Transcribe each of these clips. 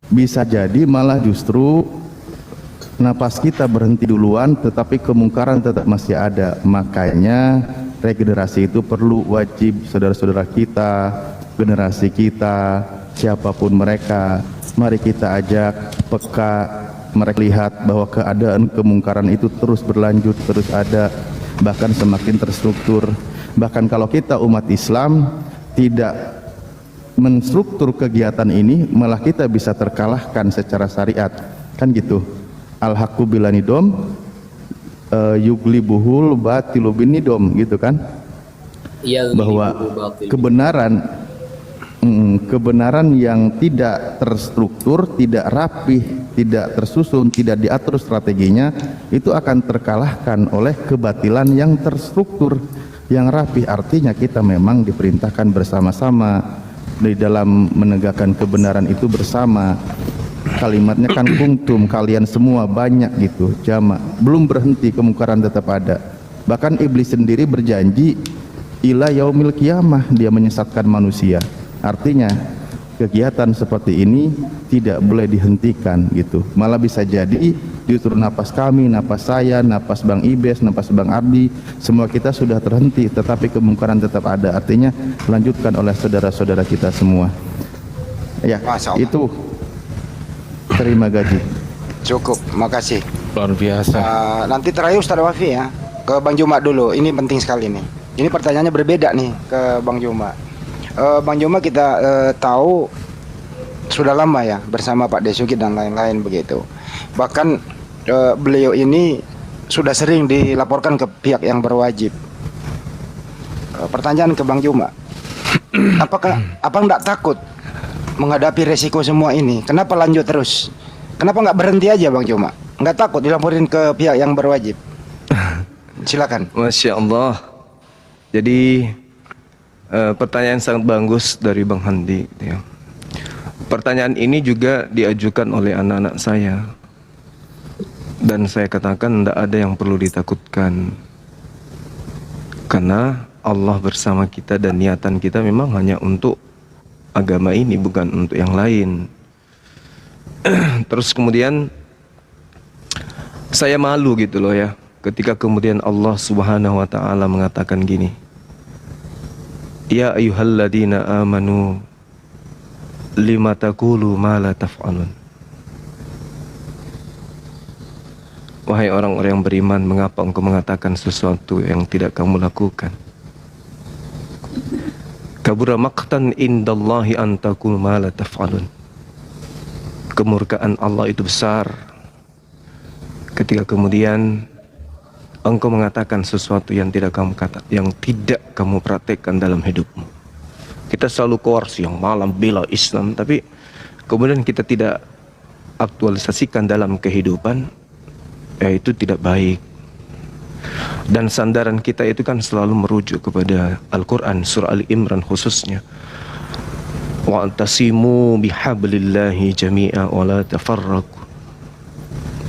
Bisa jadi malah justru napas kita berhenti duluan, tetapi kemungkaran tetap masih ada. Makanya regenerasi itu perlu, wajib saudara-saudara kita, generasi kita, siapapun mereka, mari kita ajak peka, mereka lihat bahwa keadaan kemungkaran itu terus berlanjut, terus ada, bahkan semakin terstruktur. Bahkan kalau kita umat Islam tidak menstruktur kegiatan ini, malah kita bisa terkalahkan secara syariat, kan gitu. Al-haqqu bilanidom yuglibuhul batilu binidom, gitu kan, bahwa kebenaran yang tidak terstruktur, tidak rapih, tidak tersusun, tidak diatur strateginya, itu akan terkalahkan oleh kebatilan yang terstruktur, yang rapih. Artinya kita memang diperintahkan bersama-sama di dalam menegakkan kebenaran itu bersama. Kalimatnya kan kuntum, kalian semua, banyak gitu, jamak. Belum berhenti, kemungkaran tetap ada. Bahkan iblis sendiri berjanji ila yaumil qiyamah, dia menyesatkan manusia. Artinya kegiatan seperti ini tidak boleh dihentikan gitu. Malah bisa jadi justru napas kami, napas saya, napas Bang Ibes, napas Bang Ardi, semua kita sudah terhenti, tetapi kemungkaran tetap ada. Artinya lanjutkan oleh saudara-saudara kita semua. Ya, itu. Terima gaji. Cukup, makasih. Luar biasa. Nanti terakhir Ustaz Wafi ya, ke Bang Juma dulu. Ini penting sekali nih. Ini pertanyaannya berbeda nih ke Bang Juma. Bang Juma kita tahu sudah lama ya bersama Pak Desuki dan lain-lain begitu. Bahkan beliau ini sudah sering dilaporkan ke pihak yang berwajib. Pertanyaan ke Bang Juma, apa enggak takut menghadapi resiko semua ini? Kenapa lanjut terus? Kenapa nggak berhenti aja Bang Juma? Nggak takut dilaporin ke pihak yang berwajib? Silakan. Masya Allah. Jadi pertanyaan sangat bagus dari Bang Handi ya. Pertanyaan ini juga diajukan oleh anak-anak saya, dan saya katakan tidak ada yang perlu ditakutkan, karena Allah bersama kita dan niatan kita memang hanya untuk agama ini, bukan untuk yang lain. Terus kemudian saya malu gitu loh ya, ketika kemudian Allah Subhanahu wa taala mengatakan gini, ya ayyuhalladzina amanu lima taqulu ma la taf'alun. Wahai orang-orang yang beriman, mengapa engkau mengatakan sesuatu yang tidak kamu lakukan? Kabura maqtan indallahi an taqulu ma la taf'alun. Kemurkaan Allah itu besar ketika kemudian engkau mengatakan sesuatu yang tidak kamu praktekkan dalam hidupmu. Kita selalu keluar siang malam bela Islam, tapi kemudian kita tidak aktualisasikan dalam kehidupan, ya itu tidak baik. Dan sandaran kita itu kan selalu merujuk kepada Al-Quran, surah Al-Imran khususnya. Wa'tasimu bihablillahi jami'a wa la tafarraqu.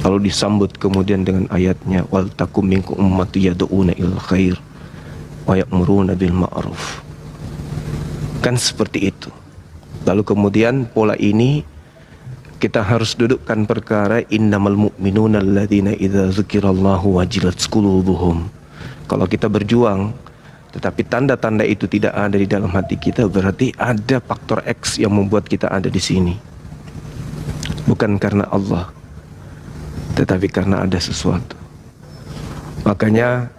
Lalu disambut kemudian dengan ayatnya, wal takum minkum ummatu yad'una ilal khair wa ya'muruna bil ma'ruf. Kan seperti itu. Lalu kemudian pola ini kita harus dudukkan perkara innamal mu'minuna alladzina idza dzukirallahu wajilat qulubuhum. Kalau kita berjuang tetapi tanda-tanda itu tidak ada di dalam hati kita, berarti ada faktor X yang membuat kita ada di sini. Bukan karena Allah, tetapi karena ada sesuatu. Makanya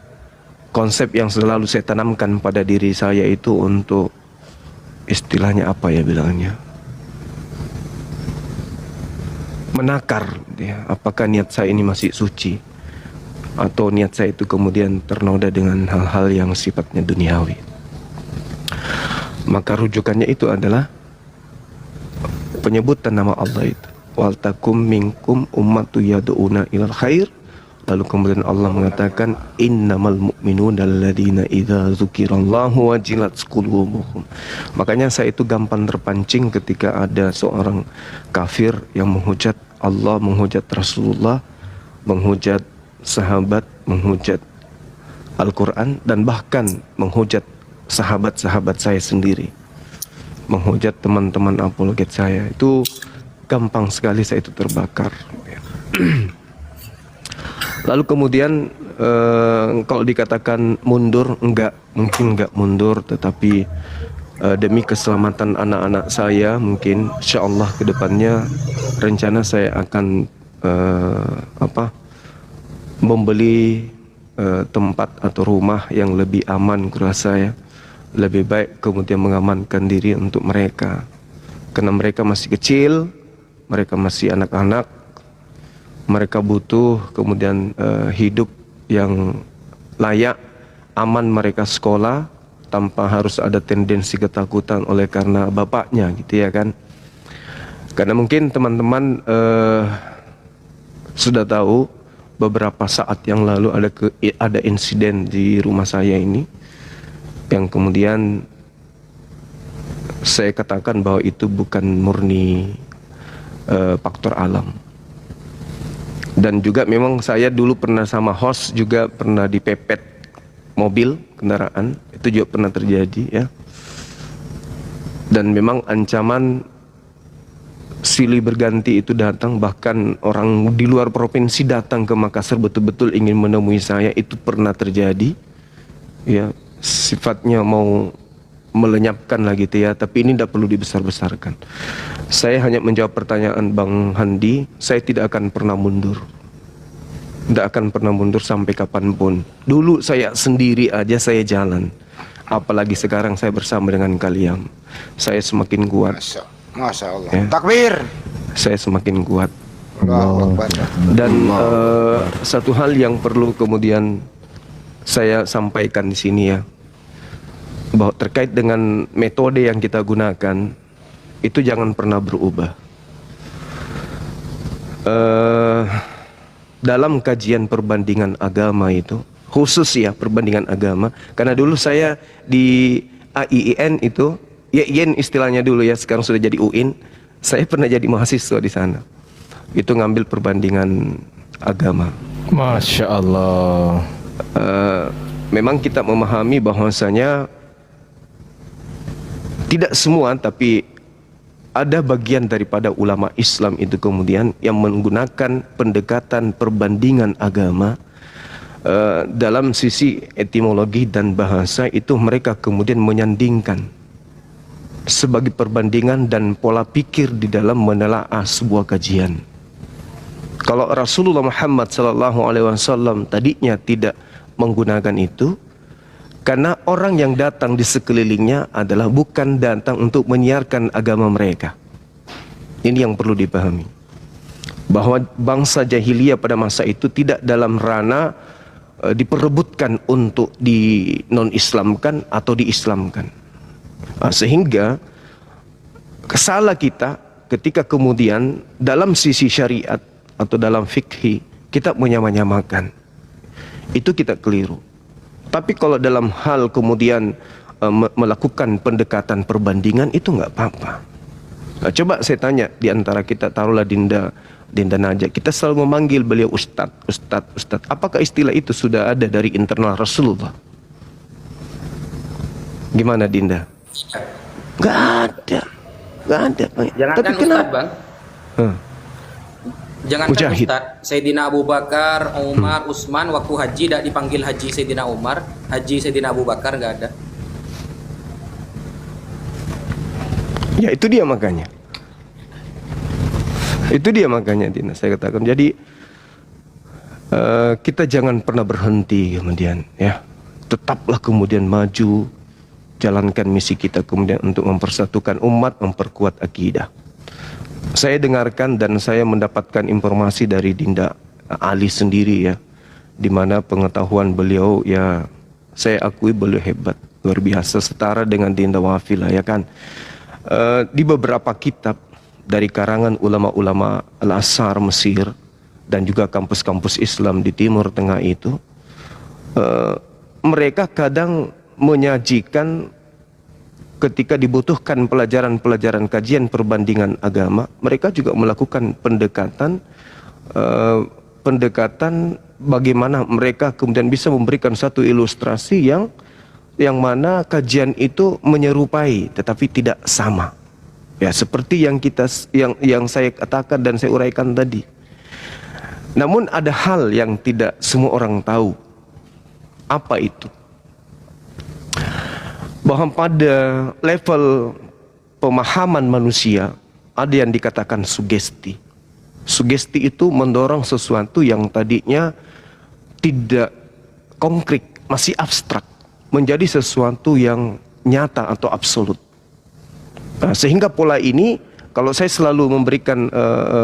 konsep yang selalu saya tanamkan pada diri saya itu untuk, istilahnya apa ya bilangnya, menakar ya, apakah niat saya ini masih suci atau niat saya itu kemudian ternoda dengan hal-hal yang sifatnya duniawi. Maka rujukannya itu adalah penyebutan nama Allah itu, wal takum minkum ummatu yad'una ilal khair. Lalu kemudian Allah mengatakan innamal mu'minuna alladzina idza dzukirallahu wajilat qulubuhum. Makanya saya itu gampang terpancing ketika ada seorang kafir yang menghujat Allah, menghujat Rasulullah, menghujat sahabat, menghujat Al-Quran, dan bahkan menghujat sahabat-sahabat saya sendiri, menghujat teman-teman apologet saya. Itu gampang sekali saya itu terbakar. Lalu kemudian kalau dikatakan mundur, mungkin enggak mundur, tetapi demi keselamatan anak-anak saya, mungkin insyaallah ke depannya rencana saya akan membeli tempat atau rumah yang lebih aman, kurasa ya. Lebih baik kemudian mengamankan diri untuk mereka, karena mereka masih kecil, mereka masih anak-anak, mereka butuh kemudian hidup yang layak, aman, mereka sekolah tanpa harus ada tendensi ketakutan oleh karena bapaknya, gitu ya kan. Karena mungkin teman-teman sudah tahu beberapa saat yang lalu ada insiden di rumah saya ini yang kemudian saya katakan bahwa itu bukan murni faktor alam. Dan juga memang saya dulu pernah sama host juga pernah dipepet mobil kendaraan, itu juga pernah terjadi ya. Dan memang ancaman silih berganti itu datang, bahkan orang di luar provinsi datang ke Makassar betul-betul ingin menemui saya, itu pernah terjadi ya. Sifatnya mau melenyapkan lah gitu ya, tapi ini tidak perlu dibesar-besarkan. Saya hanya menjawab pertanyaan Bang Handi, saya tidak akan pernah mundur. Tidak akan pernah mundur sampai kapanpun. Dulu saya sendiri aja saya jalan, apalagi sekarang saya bersama dengan kalian. Saya semakin kuat. Masya Allah. Ya. Takbir. Saya semakin kuat. Allahu Akbar. Dan satu hal yang perlu kemudian saya sampaikan di sini ya, bahwa terkait dengan metode yang kita gunakan itu jangan pernah berubah. Dalam kajian perbandingan agama itu, khusus ya perbandingan agama, karena dulu saya di AIIN itu, ya IN istilahnya dulu ya, sekarang sudah jadi UIN, saya pernah jadi mahasiswa di sana. Itu ngambil perbandingan agama. Masya Allah. Memang kita memahami bahwasanya tidak semua, tapi ada bagian daripada ulama Islam itu kemudian yang menggunakan pendekatan perbandingan agama dalam sisi etimologi dan bahasa itu, mereka kemudian menyandingkan sebagai perbandingan dan pola pikir di dalam menelaah sebuah kajian. Kalau Rasulullah Muhammad SAW tadinya tidak menggunakan itu, karena orang yang datang di sekelilingnya adalah bukan datang untuk menyiarkan agama mereka. Ini yang perlu dipahami, bahwa bangsa jahiliyah pada masa itu tidak dalam ranah diperebutkan untuk di non-islamkan atau diislamkan. Sehingga salah kita ketika kemudian dalam sisi syariat atau dalam fikih kita menyamakan, itu kita keliru. Tapi kalau dalam hal kemudian melakukan pendekatan perbandingan itu nggak apa-apa. Nah, coba saya tanya di antara kita, taruhlah Dinda Najak, kita selalu memanggil beliau Ustadz. Apakah istilah itu sudah ada dari internal Rasulullah? Gimana Dinda? Nggak ada. Jangan Tapi kan kenapa? Ustadz, Bang. Jangan Mujahid. kan Ustadz, Sayyidina Abu Bakar, Umar, Utsman waktu haji tidak dipanggil Haji Sayyidina Umar, Haji Sayyidina Abu Bakar, nggak ada. Ya itu dia makanya. Itu dia makanya Dina, saya katakan. Jadi kita jangan pernah berhenti kemudian ya. Tetaplah kemudian maju, jalankan misi kita kemudian untuk mempersatukan umat, memperkuat akidah. Saya dengarkan dan saya mendapatkan informasi dari Dinda Ali sendiri ya, di mana pengetahuan beliau ya saya akui beliau hebat, luar biasa, setara dengan Dinda Wafilah ya kan. Di beberapa kitab dari karangan ulama-ulama Al-Azhar Mesir dan juga kampus-kampus Islam di Timur Tengah itu, mereka kadang menyajikan ketika dibutuhkan pelajaran-pelajaran kajian perbandingan agama, mereka juga melakukan pendekatan bagaimana mereka kemudian bisa memberikan satu ilustrasi yang mana kajian itu menyerupai tetapi tidak sama. Ya, seperti yang saya katakan dan saya uraikan tadi. Namun ada hal yang tidak semua orang tahu. Apa itu? Bahwa pada level pemahaman manusia ada yang dikatakan sugesti. Sugesti itu mendorong sesuatu yang tadinya tidak konkret, masih abstrak, menjadi sesuatu yang nyata atau absolut. Nah, sehingga pola ini, kalau saya selalu memberikan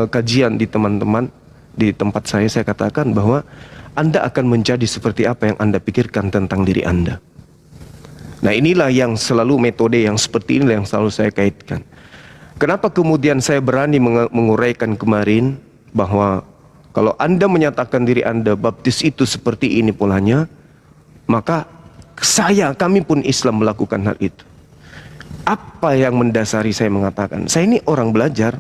kajian di teman-teman, di tempat saya katakan bahwa Anda akan menjadi seperti apa yang Anda pikirkan tentang diri Anda. Nah, inilah yang selalu metode yang seperti inilah yang selalu saya kaitkan. Kenapa kemudian saya berani menguraikan kemarin bahwa kalau Anda menyatakan diri Anda baptis itu seperti ini polanya, maka kami pun Islam melakukan hal itu. Apa yang mendasari saya mengatakan? Saya ini orang belajar.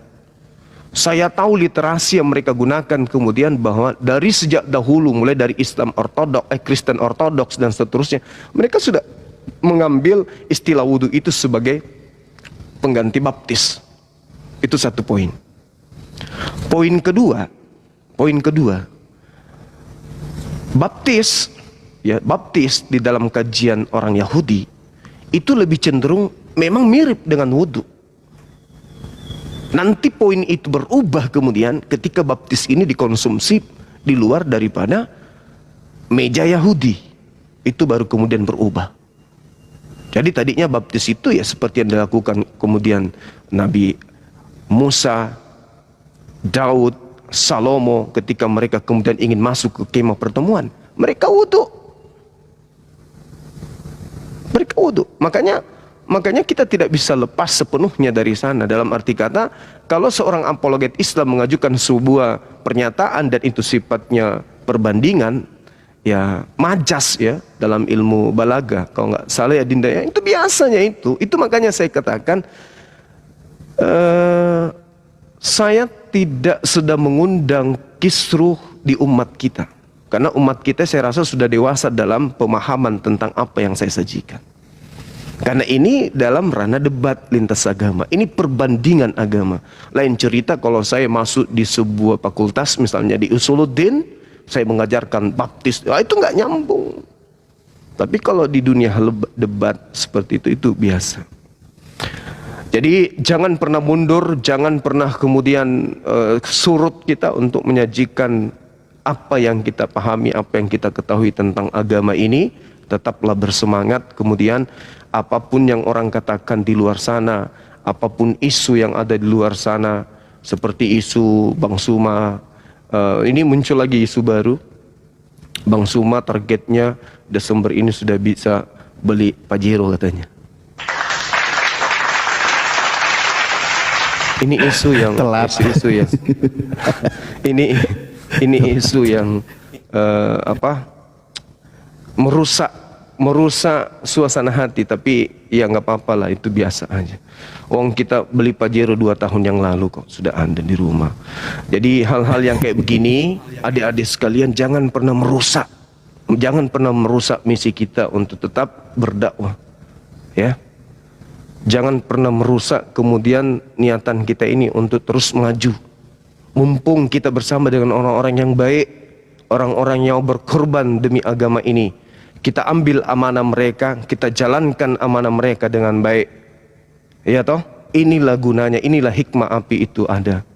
Saya tahu literasi yang mereka gunakan kemudian bahwa dari sejak dahulu, mulai dari Islam Ortodoks, Kristen Ortodoks dan seterusnya, mereka sudah mengambil istilah wudhu itu sebagai pengganti baptis. Itu satu poin. Poin kedua, baptis di dalam kajian orang Yahudi itu lebih cenderung memang mirip dengan wudhu. Nanti poin itu berubah kemudian ketika baptis ini dikonsumsi di luar daripada meja Yahudi. Itu baru kemudian berubah. Jadi tadinya baptis itu ya seperti yang dilakukan kemudian Nabi Musa, Daud, Salomo ketika mereka kemudian ingin masuk ke kemah pertemuan. Mereka wudhu. Makanya kita tidak bisa lepas sepenuhnya dari sana. Dalam arti kata, kalau seorang apologet Islam mengajukan sebuah pernyataan dan itu sifatnya perbandingan, ya majas ya dalam ilmu balaga, kalau nggak salah ya Dinda ya, itu biasanya itu makanya saya katakan saya tidak sedang mengundang kisruh di umat kita, karena umat kita saya rasa sudah dewasa dalam pemahaman tentang apa yang saya sajikan. Karena ini dalam ranah debat lintas agama, ini perbandingan agama. Lain cerita kalau saya masuk di sebuah fakultas misalnya di Usuluddin, saya mengajarkan baptis, itu nggak nyambung. Tapi kalau di dunia debat seperti itu biasa. Jadi jangan pernah mundur, jangan pernah kemudian surut kita untuk menyajikan apa yang kita pahami, apa yang kita ketahui tentang agama ini. Tetaplah bersemangat, kemudian apapun yang orang katakan di luar sana, apapun isu yang ada di luar sana, seperti isu Bang Suma, ini muncul lagi isu baru. Bang Suma targetnya Desember ini sudah bisa beli Pajero katanya. Ini isu yang isu ya. ini isu yang merusak suasana hati, tapi ya nggak apa-apa lah, itu biasa aja. Wong kita beli Pajero 2 tahun yang lalu kok sudah ada di rumah. Jadi hal-hal yang kayak begini, adik-adik sekalian jangan pernah merusak misi kita untuk tetap berdakwah, ya. Jangan pernah merusak kemudian niatan kita ini untuk terus maju. Mumpung kita bersama dengan orang-orang yang baik, orang-orang yang berkorban demi agama ini, kita ambil amanah mereka, kita jalankan amanah mereka dengan baik. Ya toh? Inilah gunanya, inilah hikmah api itu ada.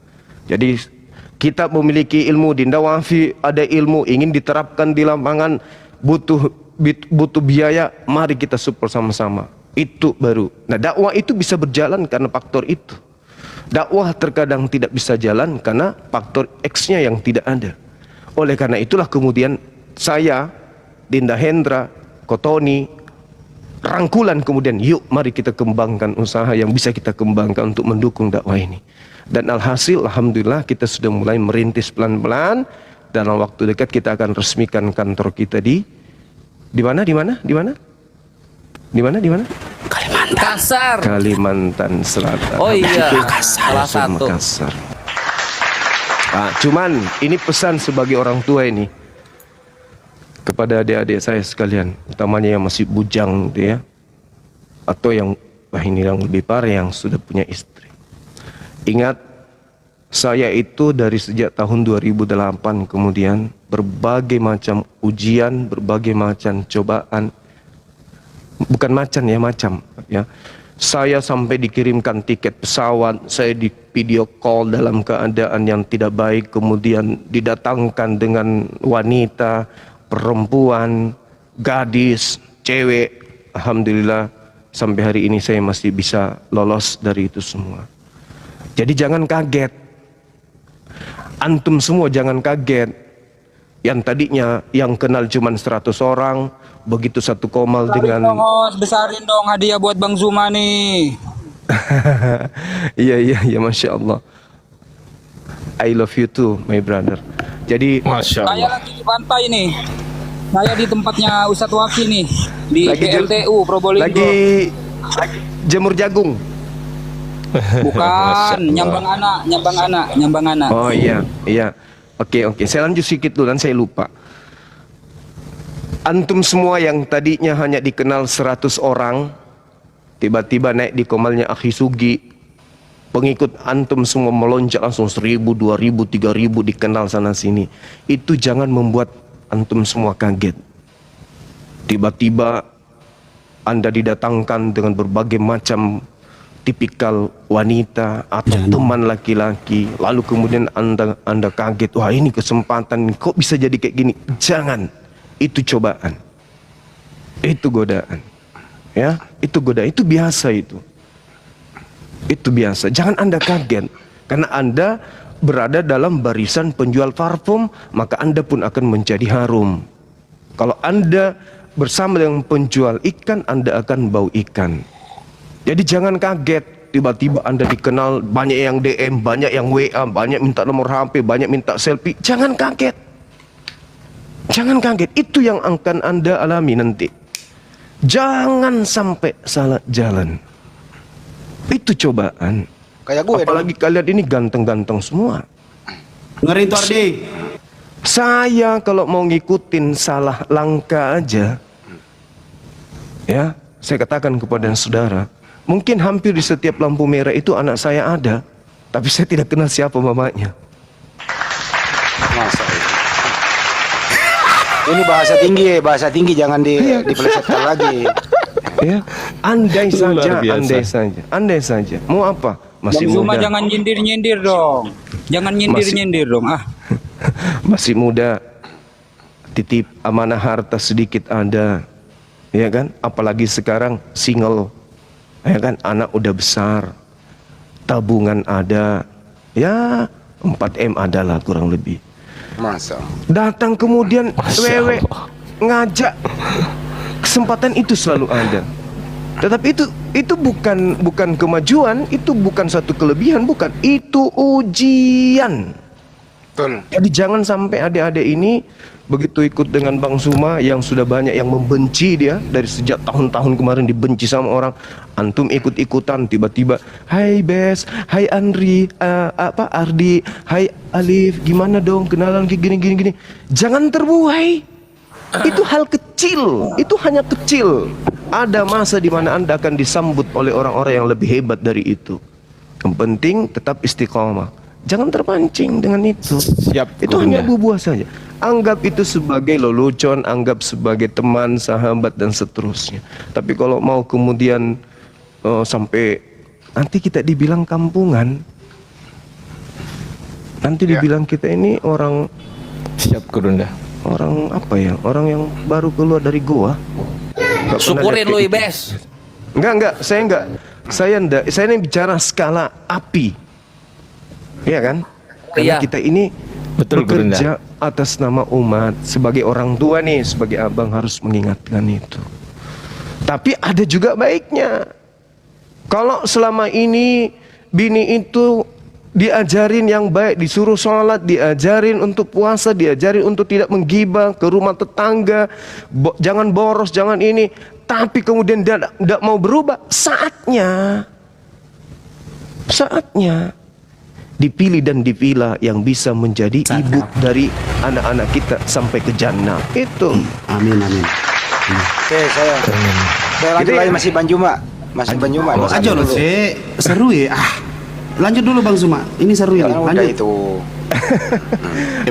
Jadi kita memiliki ilmu, Dinda Wafi ada ilmu, ingin diterapkan di lapangan, butuh biaya, mari kita support sama-sama. Itu baru. Nah, dakwah itu bisa berjalan karena faktor itu. Dakwah terkadang tidak bisa jalan karena faktor X-nya yang tidak ada. Oleh karena itulah kemudian saya, Dinda Hendra, Kotoni, rangkulan kemudian yuk mari kita kembangkan usaha yang bisa kita kembangkan untuk mendukung dakwah ini. Dan alhasil alhamdulillah kita sudah mulai merintis pelan-pelan. Dalam waktu dekat kita akan resmikan kantor kita di mana? Kalimantan Selatan. Oh iya, salah satu. Makassar. Nah, cuman ini pesan sebagai orang tua ini kepada adik-adik saya sekalian, utamanya yang masih bujang gitu ya, atau yang ini yang lebih parah yang sudah punya istri. Ingat, saya itu dari sejak tahun 2008 kemudian berbagai macam ujian, berbagai macam cobaan. Bukan macam ya. Saya sampai dikirimkan tiket pesawat, saya di video call dalam keadaan yang tidak baik, kemudian didatangkan dengan wanita, perempuan, gadis, cewek. Alhamdulillah sampai hari ini saya masih bisa lolos dari itu semua. Jadi jangan kaget. Antum semua jangan kaget. Yang tadinya yang kenal cuma 100 orang, begitu satu komal dengan besarin dong hadiah buat Bang Zuma nih. Iya, Masya Allah. I love you too, my brother. Jadi Masya Saya Allah. lagi di pantai nih. Saya di tempatnya Ustadz Wafi nih, di PLTU Probolinggo. lagi jemur jagung. Bukan, nyambang anak. Oh iya. Oke. Saya lanjut sedikit dulu dan saya lupa. Antum semua yang tadinya hanya dikenal 100 orang, tiba-tiba naik di komalnya Akhi Sugi. Pengikut antum semua melonjak langsung 1000, 2000, 3000 dikenal sana sini. Itu jangan membuat antum semua kaget. Tiba-tiba Anda didatangkan dengan berbagai macam tipikal wanita atau teman laki-laki, lalu kemudian anda kaget, wah ini kesempatan, kok bisa jadi kayak gini? Jangan, itu cobaan, itu godaan, ya, itu godaan, itu biasa, itu biasa. Jangan anda kaget, karena anda berada dalam barisan penjual parfum, maka anda pun akan menjadi harum. Kalau anda bersama dengan penjual ikan, anda akan bau ikan. Jadi jangan kaget, tiba-tiba anda dikenal, banyak yang DM, banyak yang WA, banyak minta nomor HP, banyak minta selfie. Jangan kaget. Jangan kaget, itu yang akan anda alami nanti. Jangan sampai salah jalan. Itu cobaan. Kayak gue Apalagi kalian ini ganteng-ganteng semua. Ngeri itu Ardi. Saya kalau mau ngikutin salah langkah aja, ya, saya katakan kepada saudara, mungkin hampir di setiap lampu merah itu anak saya ada, tapi saya tidak kenal siapa mamanya. Masa itu. Ini bahasa tinggi jangan dipelesetkan lagi. Ya, andai Luar biasa. saja. Mau apa? Masih Bang Zuma muda. jangan nyindir-nyindir dong. Jangan nyindir-nyindir dong. Masih muda, titip amanah harta sedikit ada, ya kan? Apalagi sekarang single, ya kan? Anak udah besar, tabungan ada, ya 4M adalah kurang lebih. Masa. Datang kemudian Masya wewe Allah. ngajak, kesempatan itu selalu ada. Tetapi itu bukan kemajuan, itu bukan satu kelebihan, bukan, itu ujian. Betul. Jadi jangan sampai adik-adik ini begitu ikut dengan Bang Zuma yang sudah banyak yang membenci dia dari sejak tahun-tahun kemarin, dibenci sama orang. Antum ikut-ikutan, tiba-tiba, hai Bes, hai Andri, Ardi, hai Alif, gimana dong kenalan gini. Jangan terbuai. Itu hal kecil, itu hanya kecil. Ada masa di mana Anda akan disambut oleh orang-orang yang lebih hebat dari itu. Yang penting tetap istiqomah. Jangan terpancing dengan itu. Siap, Itu Gurunda. hanya buah saja. Anggap itu sebagai lelucon, anggap sebagai teman, sahabat dan seterusnya. Tapi kalau mau kemudian sampai nanti kita dibilang kampungan, nanti dibilang kita ini orang Siap, Gurunda. apa ya? Orang yang baru keluar dari goa. Nggak pernah Syukurin lihat lu kayak gitu. Ibes. Saya ini bicara skala api. Iya kan? Karena Iya. kita ini Betul, bekerja atas nama umat. Sebagai orang tua nih, sebagai abang harus mengingatkan itu. Tapi ada juga baiknya. Kalau selama ini bini itu diajarin yang baik, disuruh sholat, diajarin untuk puasa, diajarin untuk tidak menggibah ke rumah tetangga, jangan boros, jangan ini, tapi kemudian dia tidak mau berubah, saatnya dipilih dan dipilah yang bisa menjadi ibu dari anak-anak kita sampai ke jannah. Itu. Amin. Oke, saya lanjut Gitu ya? lagi, masih Banjuma. Oh, aja lo sih seru ya. Lanjut dulu Bang Zuma. Ini seru ini. Udah Lanjut. itu.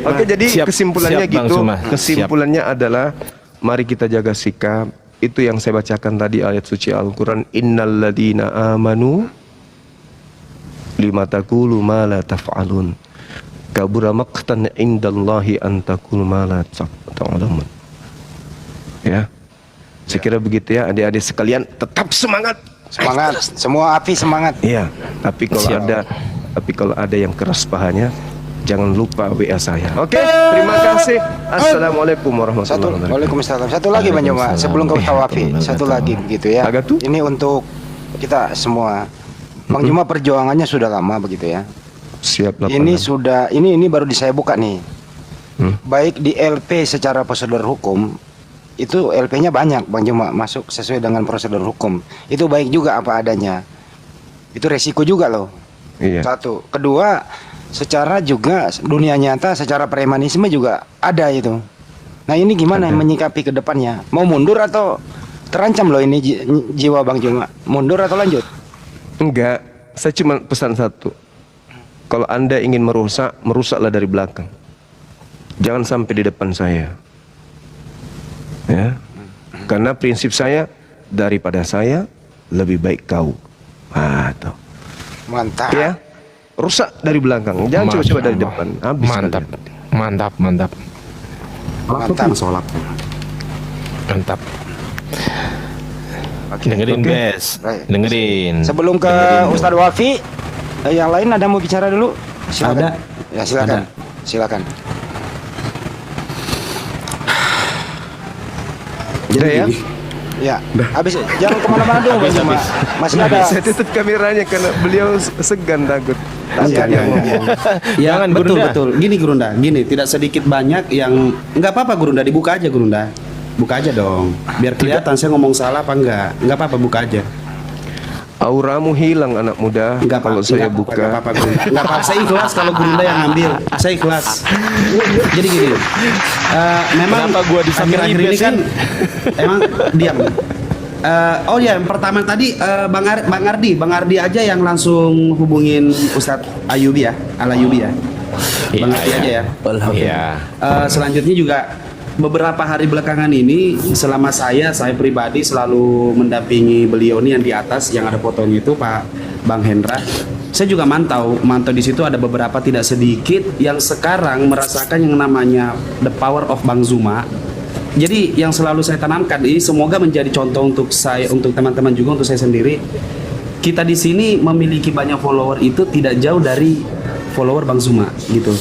Oke, jadi Siap, kesimpulannya siap, Bang gitu. Suma. Kesimpulannya adalah mari kita jaga sikap. Itu yang saya bacakan tadi ayat suci Al-Qur'an, innalladzina amanu lima taqulu ma la taf'alun. Kabura maqtan indallahi an taqulu ma la ta'lamun. Ya. Saya kira begitu ya, adik-adik sekalian, tetap semangat. Semangat, semua api semangat. Iya, tapi kalau ada yang keras pahanya, jangan lupa WA saya. Oke, terima kasih. Assalamualaikum warahmatullahi wabarakatuh. Waalaikumsalam. Satu lagi Bang Juma, sebelum kau tawafi, satu lagi begitu ya. Agak tuh. Ini untuk kita semua. Bang Juma perjuangannya sudah lama begitu ya. Siap. Ini sudah ini baru saya buka nih. Baik di LP secara prosedur hukum itu LP-nya banyak Bang Juma masuk sesuai dengan prosedur hukum. Itu baik juga apa adanya. Itu resiko juga loh. Iya. Satu, kedua secara juga dunia nyata secara premanisme juga ada itu. Nah ini gimana menyikapi ke depannya? Mau mundur atau terancam loh ini jiwa Bang Juma? Mundur atau lanjut? Enggak, saya cuma pesan satu. Kalau Anda ingin merusak, merusaklah dari belakang. Jangan sampai di depan saya. Ya. Karena prinsip saya, daripada saya lebih baik kau. Tuh. Mantap. Ya. Rusak dari belakang. Jangan coba-coba dari depan. Habis Mantap. kalian. Mantap, mantap. Mantap. Mantap. Dengerin, Bes. Baik. Dengerin. Sebelum ke Ustadz Wafi, yang lain ada mau bicara dulu? Silakan. Ada. Ya silakan. Silakan. Udah ya? Ya. Habis jangan kemana-mana dong Bang Juma. Masih ada. Saya tutup kameranya karena beliau segan takut. Iya, iya, iya. Ya, Jangan, betul Gurunda. betul. Gini Gurunda, gini tidak sedikit banyak yang nggak apa-apa Gurunda, dibuka aja Gurunda. Buka aja dong. Biar kelihatan saya ngomong salah apa enggak. Enggak apa-apa, buka aja. Auramu hilang anak muda Enggak kalau saya buka. Enggak apa-apa Gurunda. Enggak apa-apa, saya ikhlas kalau Gurunda yang ngambil. Saya ikhlas. Jadi gini. Memang Kenapa gua di samping akhir-akhir Iblis ini kan emang diam. Oh ya, yang pertama tadi Bang Ardi aja yang langsung hubungin Ustadz Ayubi ya, Al Ayubi ya. Bang Ardi aja ya. Iya. Selanjutnya juga beberapa hari belakangan ini selama saya pribadi selalu mendampingi beliau nih yang di atas yang ada fotonya itu Pak Bang Hendra. Saya juga mantau di situ ada beberapa tidak sedikit yang sekarang merasakan yang namanya the power of Bang Zuma. Jadi yang selalu saya tanamkan ini semoga menjadi contoh untuk saya, untuk teman-teman juga, untuk saya sendiri. Kita di sini memiliki banyak follower itu tidak jauh dari follower Bang Zuma gitu.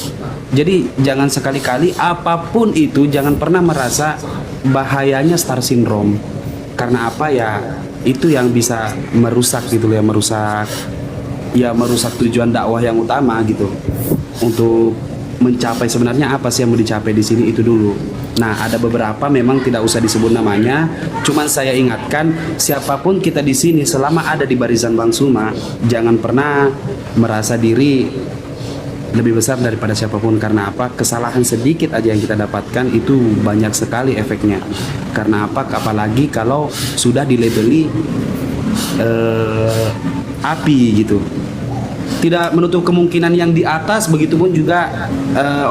Jadi jangan sekali-kali apapun itu jangan pernah merasa bahayanya star syndrome. Karena apa ya? Itu yang bisa merusak gitu ya, merusak tujuan dakwah yang utama gitu. Untuk mencapai sebenarnya apa sih yang mau dicapai di sini itu dulu. Nah, ada beberapa memang tidak usah disebut namanya, cuman saya ingatkan siapapun kita di sini selama ada di barisan Bang Zuma, jangan pernah merasa diri lebih besar daripada siapapun. Karena apa? Kesalahan sedikit aja yang kita dapatkan itu banyak sekali efeknya. Karena apa? Apalagi kalau sudah dilabeli api gitu. Tidak menutup kemungkinan yang di atas, begitupun juga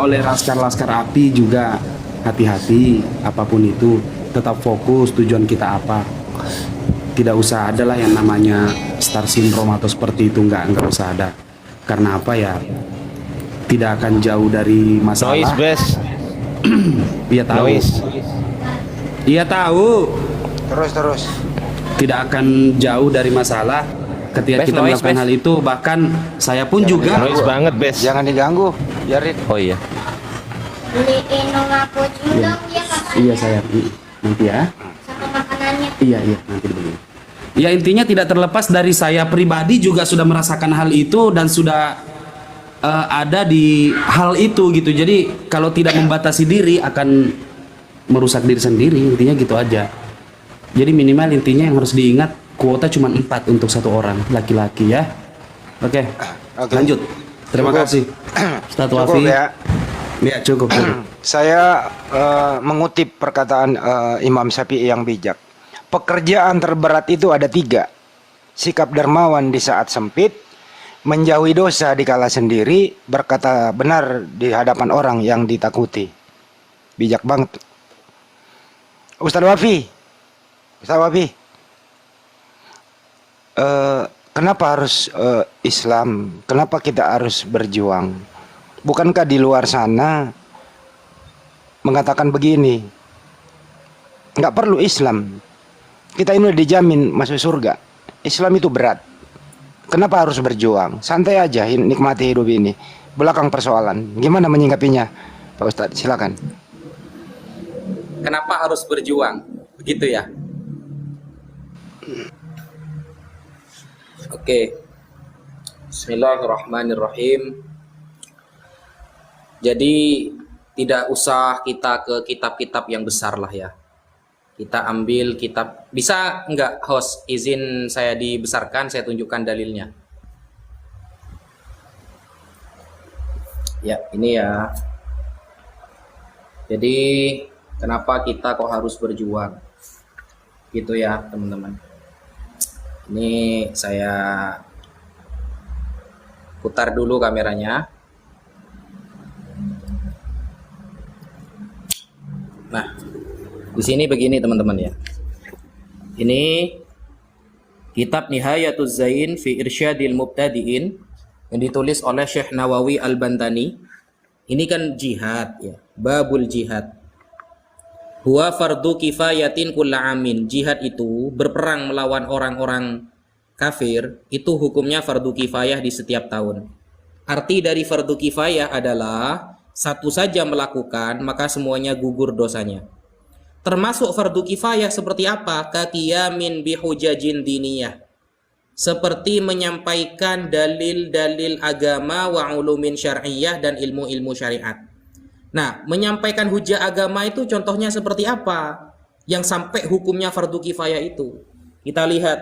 oleh laskar-laskar api juga. Hati-hati, apapun itu tetap fokus tujuan kita apa. Tidak usah adalah yang namanya star syndrome atau seperti itu, nggak usah ada. Karena apa ya, tidak akan jauh dari masalah. Noise, Bes. Iya tahu. Noise. Iya tahu. Terus. Tidak akan jauh dari masalah ketika Bes, kita noise, melakukan Bes. hal itu. Bahkan saya pun juga. Noise banget, Bes. Jangan diganggu. Biarin. Oh iya. Beliin aku juga dia kakak. Iya saya nanti ya. Sama makanannya. Iya nanti dibeli. Ya intinya tidak terlepas dari saya pribadi juga sudah merasakan hal itu dan sudah ada di hal itu gitu. Jadi kalau tidak membatasi diri akan merusak diri sendiri, intinya gitu aja. Jadi minimal intinya yang harus diingat kuota cuma 4 untuk satu orang laki-laki ya. Oke. Lanjut. Terima Cukup. kasih. Ustadz Cukup Wafi. ya. Ya cukup. Saya mengutip perkataan Imam Syafi'i yang bijak. Pekerjaan terberat itu ada 3. Sikap dermawan di saat sempit, menjauhi dosa dikala sendiri, berkata benar di hadapan orang yang ditakuti. Bijak banget. Ustaz Wafi, kenapa harus Islam? Kenapa kita harus berjuang? Bukankah di luar sana mengatakan begini, nggak perlu Islam, kita ini udah dijamin masuk surga. Islam itu berat. Kenapa harus berjuang? Santai aja, nikmati hidup ini. Belakang persoalan. Gimana menyingkapinya, Pak Ustadz? Silakan. Kenapa harus berjuang? Begitu ya. Oke. Bismillahirrahmanirrahim. Jadi tidak usah kita ke kitab-kitab yang besar lah ya. Kita ambil kitab, bisa enggak host izin saya dibesarkan, saya tunjukkan dalilnya. Ya, ini ya. Jadi kenapa kita kok harus berjuang? Gitu ya, teman-teman. Ini saya putar dulu kameranya. Nah, di sini begini teman-teman ya. Ini kitab Nihayatuz Zain fi Irsyadil Mubtadi'in yang ditulis oleh Syekh Nawawi Al-Bantani. Ini kan jihad ya, babul jihad. Huwa fardu kifayatin kulla amin. Jihad itu berperang melawan orang-orang kafir, itu hukumnya fardu kifayah di setiap tahun. Arti dari fardu kifayah adalah satu saja melakukan, maka semuanya gugur dosanya. Termasuk fardu kifayah seperti apa? Kaqiyamin bihujajin diniyah. Seperti menyampaikan dalil-dalil agama wa ulumin syar'iyyah dan ilmu-ilmu syariat. Nah, menyampaikan hujah agama itu contohnya seperti apa? Yang sampai hukumnya fardu kifayah itu. Kita lihat.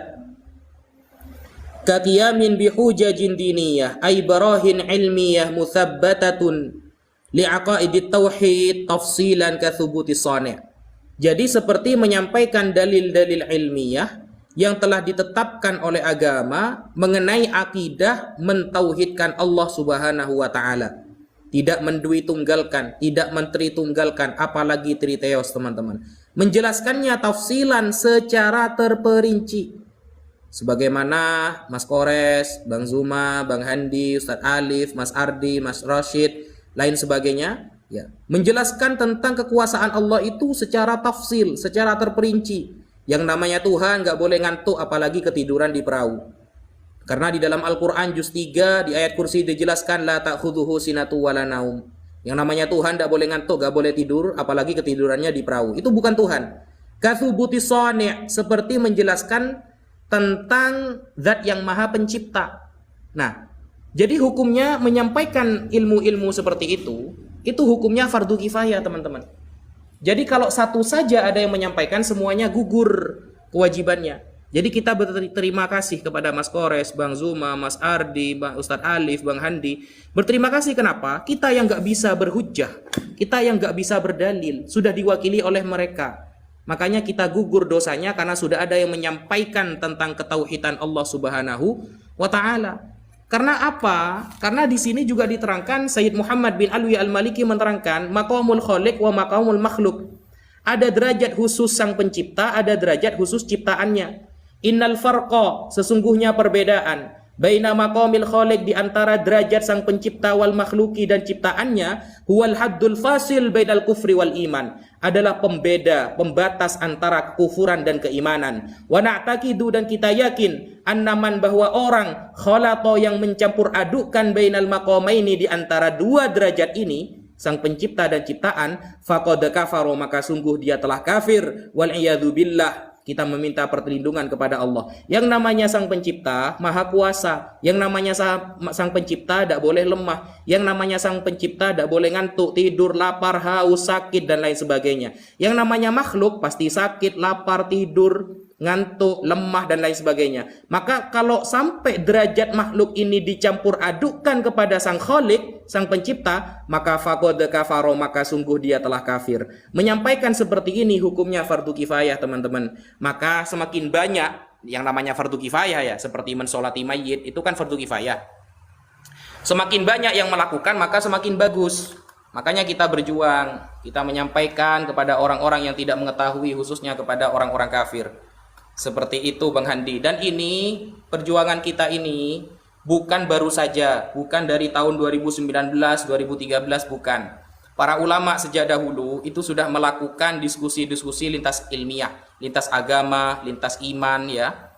Kaqiyamin bihujajin diniyah ay barahin ilmiyah muthabbatatun li'aqaidit tauhid tafsilan ka thubuti shani'. Jadi seperti menyampaikan dalil-dalil ilmiah yang telah ditetapkan oleh agama mengenai akidah mentauhidkan Allah Subhanahu wa taala. Tidak mendui tunggalkan, tidak menteri tunggalkan, apalagi triteos teman-teman. Menjelaskannya tafsilan secara terperinci. Sebagaimana Mas Kores, Bang Zuma, Bang Handi, Ustadz Alif, Mas Ardi, Mas Rashid, lain sebagainya, ya, menjelaskan tentang kekuasaan Allah itu secara tafsil, secara terperinci. Yang namanya Tuhan nggak boleh ngantuk, apalagi ketiduran di perahu. Karena di dalam Al-Quran juz 3 di ayat kursi dijelaskan la ta'khudhuhu sinatu wala naum. Yang namanya Tuhan nggak boleh ngantuk, nggak boleh tidur, apalagi ketidurannya di perahu. Itu bukan Tuhan. Kathubuti shani', seperti menjelaskan tentang zat yang maha pencipta. Nah, jadi hukumnya menyampaikan ilmu-ilmu seperti itu hukumnya fardu kifayah teman-teman. Jadi kalau satu saja ada yang menyampaikan, semuanya gugur kewajibannya. Jadi kita berterima kasih kepada Mas Kores, Bang Zuma, Mas Ardi, Bang Ustadz Alif, Bang Handi. Berterima kasih kenapa? Kita yang nggak bisa berhujjah, kita yang nggak bisa berdalil, sudah diwakili oleh mereka. Makanya kita gugur dosanya karena sudah ada yang menyampaikan tentang ketauhidan Allah Subhanahu wa taala. Karena apa? Karena di sini juga diterangkan Sayyid Muhammad bin Alwi Al-Maliki menerangkan maqamul khaliq wa maqamul makhluk. Ada derajat khusus sang pencipta, ada derajat khusus ciptaannya. Innal farqa, sesungguhnya perbedaan baina maqamil khaliq, di antara derajat sang pencipta, wal makhluki, dan ciptaannya, huwal haddul fasil bainal kufri wal iman, adalah pembeda, pembatas antara kekufuran dan keimanan. Wa na'taqidu, dan kita yakin, annaman, bahwa orang khalato, yang mencampur adukkan bainal maqamaini, di antara dua derajat ini, sang pencipta dan ciptaan, faqad kafaro, maka sungguh dia telah kafir. Wal iyadu billah, kita meminta perlindungan kepada Allah. Yang namanya sang pencipta maha kuasa. Yang namanya sang pencipta tidak boleh lemah. Yang namanya sang pencipta tidak boleh ngantuk, tidur, lapar, haus, sakit, dan lain sebagainya. Yang namanya makhluk pasti sakit, lapar, tidur, ngantuk, lemah, dan lain sebagainya. Maka kalau sampai derajat makhluk ini dicampur adukkan kepada sang khalik, sang pencipta, maka faqad kafaro, maka sungguh dia telah kafir. Menyampaikan seperti ini hukumnya fardu kifayah teman-teman. Maka semakin banyak yang namanya fardu kifayah ya, seperti mensolati mayit, itu kan fardu kifayah. Semakin banyak yang melakukan, maka semakin bagus. Makanya kita berjuang, kita menyampaikan kepada orang-orang yang tidak mengetahui, khususnya kepada orang-orang kafir. Seperti itu Bang Handi. Dan ini, perjuangan kita ini bukan baru saja, bukan dari tahun 2019, 2013, bukan. Para ulama sejak dahulu itu sudah melakukan diskusi-diskusi lintas ilmiah, lintas agama, lintas iman, ya.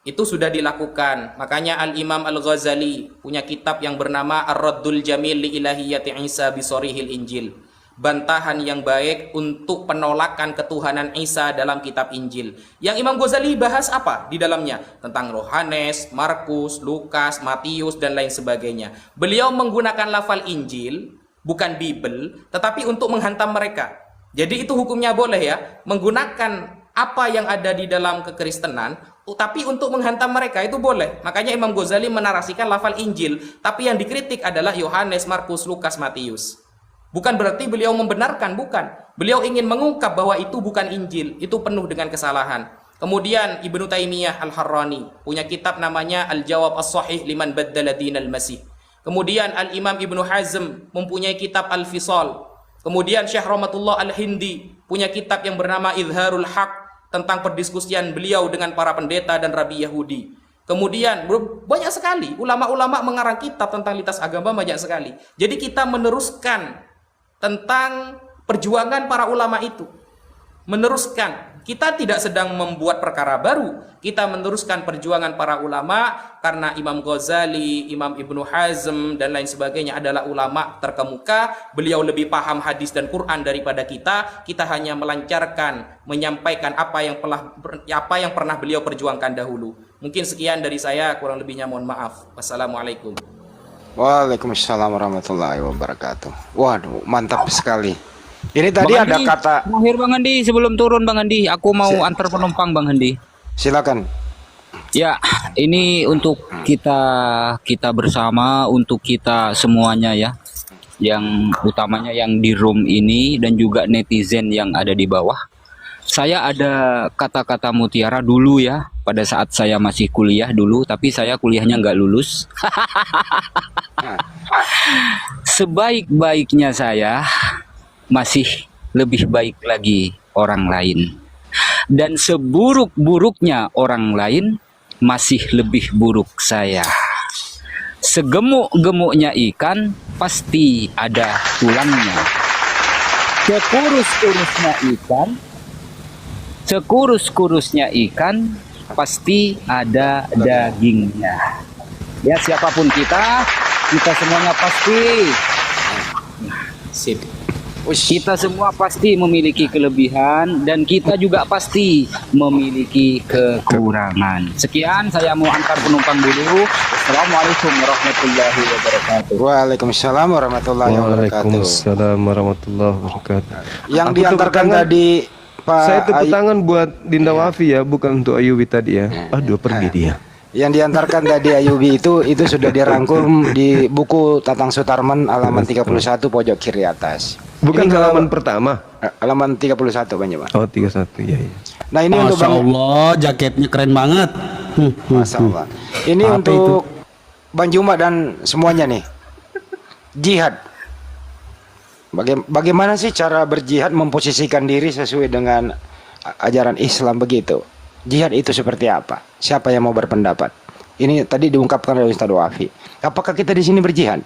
Itu sudah dilakukan. Makanya Al-Imam Al-Ghazali punya kitab yang bernama Ar-Raddul Jamil li Ilahiyati Isa bisorihil Injil. Bantahan yang baik untuk penolakan ketuhanan Isa dalam kitab Injil. Yang Imam Ghazali bahas apa di dalamnya? Tentang Yohanes, Markus, Lukas, Matius, dan lain sebagainya. Beliau menggunakan lafal Injil, bukan Bible, tetapi untuk menghantam mereka. Jadi itu hukumnya boleh ya, menggunakan apa yang ada di dalam kekristenan, tapi untuk menghantam mereka itu boleh. Makanya Imam Ghazali menarasikan lafal Injil, tapi yang dikritik adalah Yohanes, Markus, Lukas, Matius. Bukan berarti beliau membenarkan, bukan. Beliau ingin mengungkap bahwa itu bukan Injil, itu penuh dengan kesalahan. Kemudian Ibnu Taimiyah Al-Harrani punya kitab namanya Al-Jawab As-Sahih Liman Baddala Dinal Masih. Kemudian Al-Imam Ibnu Hazm mempunyai kitab Al-Fisal. Kemudian Syekh Rahmatullah Al-Hindi punya kitab yang bernama Izharul Haq, tentang perdiskusian beliau dengan para pendeta dan rabi Yahudi. Kemudian banyak sekali ulama-ulama mengarang kitab tentang lintas agama, banyak sekali. Jadi kita meneruskan tentang perjuangan para ulama itu. Meneruskan. Kita tidak sedang membuat perkara baru. Kita meneruskan perjuangan para ulama karena Imam Ghazali, Imam Ibnu Hazm, dan lain sebagainya adalah ulama terkemuka. Beliau lebih paham hadis dan Quran daripada kita. Kita hanya melancarkan, menyampaikan apa yang pernah beliau perjuangkan dahulu. Mungkin sekian dari saya, kurang lebihnya mohon maaf. Wassalamualaikum. Waalaikumsalam warahmatullahi wabarakatuh. Waduh, mantap sekali. Ini tadi Bang ada Andi, kata. terakhir Bang Andi, sebelum turun Bang Andi, aku mau antar penumpang Bang Andi. Silakan. Ya, ini untuk kita bersama, untuk kita semuanya ya. Yang utamanya yang di room ini dan juga netizen yang ada di bawah. Saya ada kata-kata mutiara dulu ya, pada saat saya masih kuliah dulu, tapi saya kuliahnya nggak lulus. Sebaik-baiknya saya masih lebih baik lagi orang lain, dan seburuk-buruknya orang lain masih lebih buruk saya. Segemuk-gemuknya ikan pasti ada tulangnya. Sekurus-kurusnya ikan pasti ada dagingnya. Ya, siapapun kita semuanya pasti. Sip. Kita semua pasti memiliki kelebihan dan kita juga pasti memiliki kekurangan. Sekian, saya mau antar penumpang dulu. Assalamualaikum warahmatullahi wabarakatuh. Waalaikumsalam warahmatullahi wabarakatuh. Waalaikumsalam warahmatullahi wabarakatuh. Yang Aku diantarkan tepuk tangan. tadi Pak Saya tepuk Ay- tangan buat Dinda Wafi ya, bukan untuk Ayubi tadi ya. Aduh, pergi dia. Yang diantarkan tadi Ayubi itu sudah dirangkum di buku Tatang Sutarman halaman 31 pojok kiri atas. Bukan Ini kalau- halaman pertama. Halaman 31 banyak, Pak. Oh, 31 ya. Nah, ini untuk Masya Bang Allah, jaketnya keren banget. Masya Allah. Ini Apa untuk Bang Juma dan semuanya nih. Jihad. Bagaimana sih cara berjihad, memposisikan diri sesuai dengan ajaran Islam begitu? Jihad itu seperti apa? Siapa yang mau berpendapat? Ini tadi diungkapkan oleh Ustaz Wafi. Apakah kita di sini berjihad?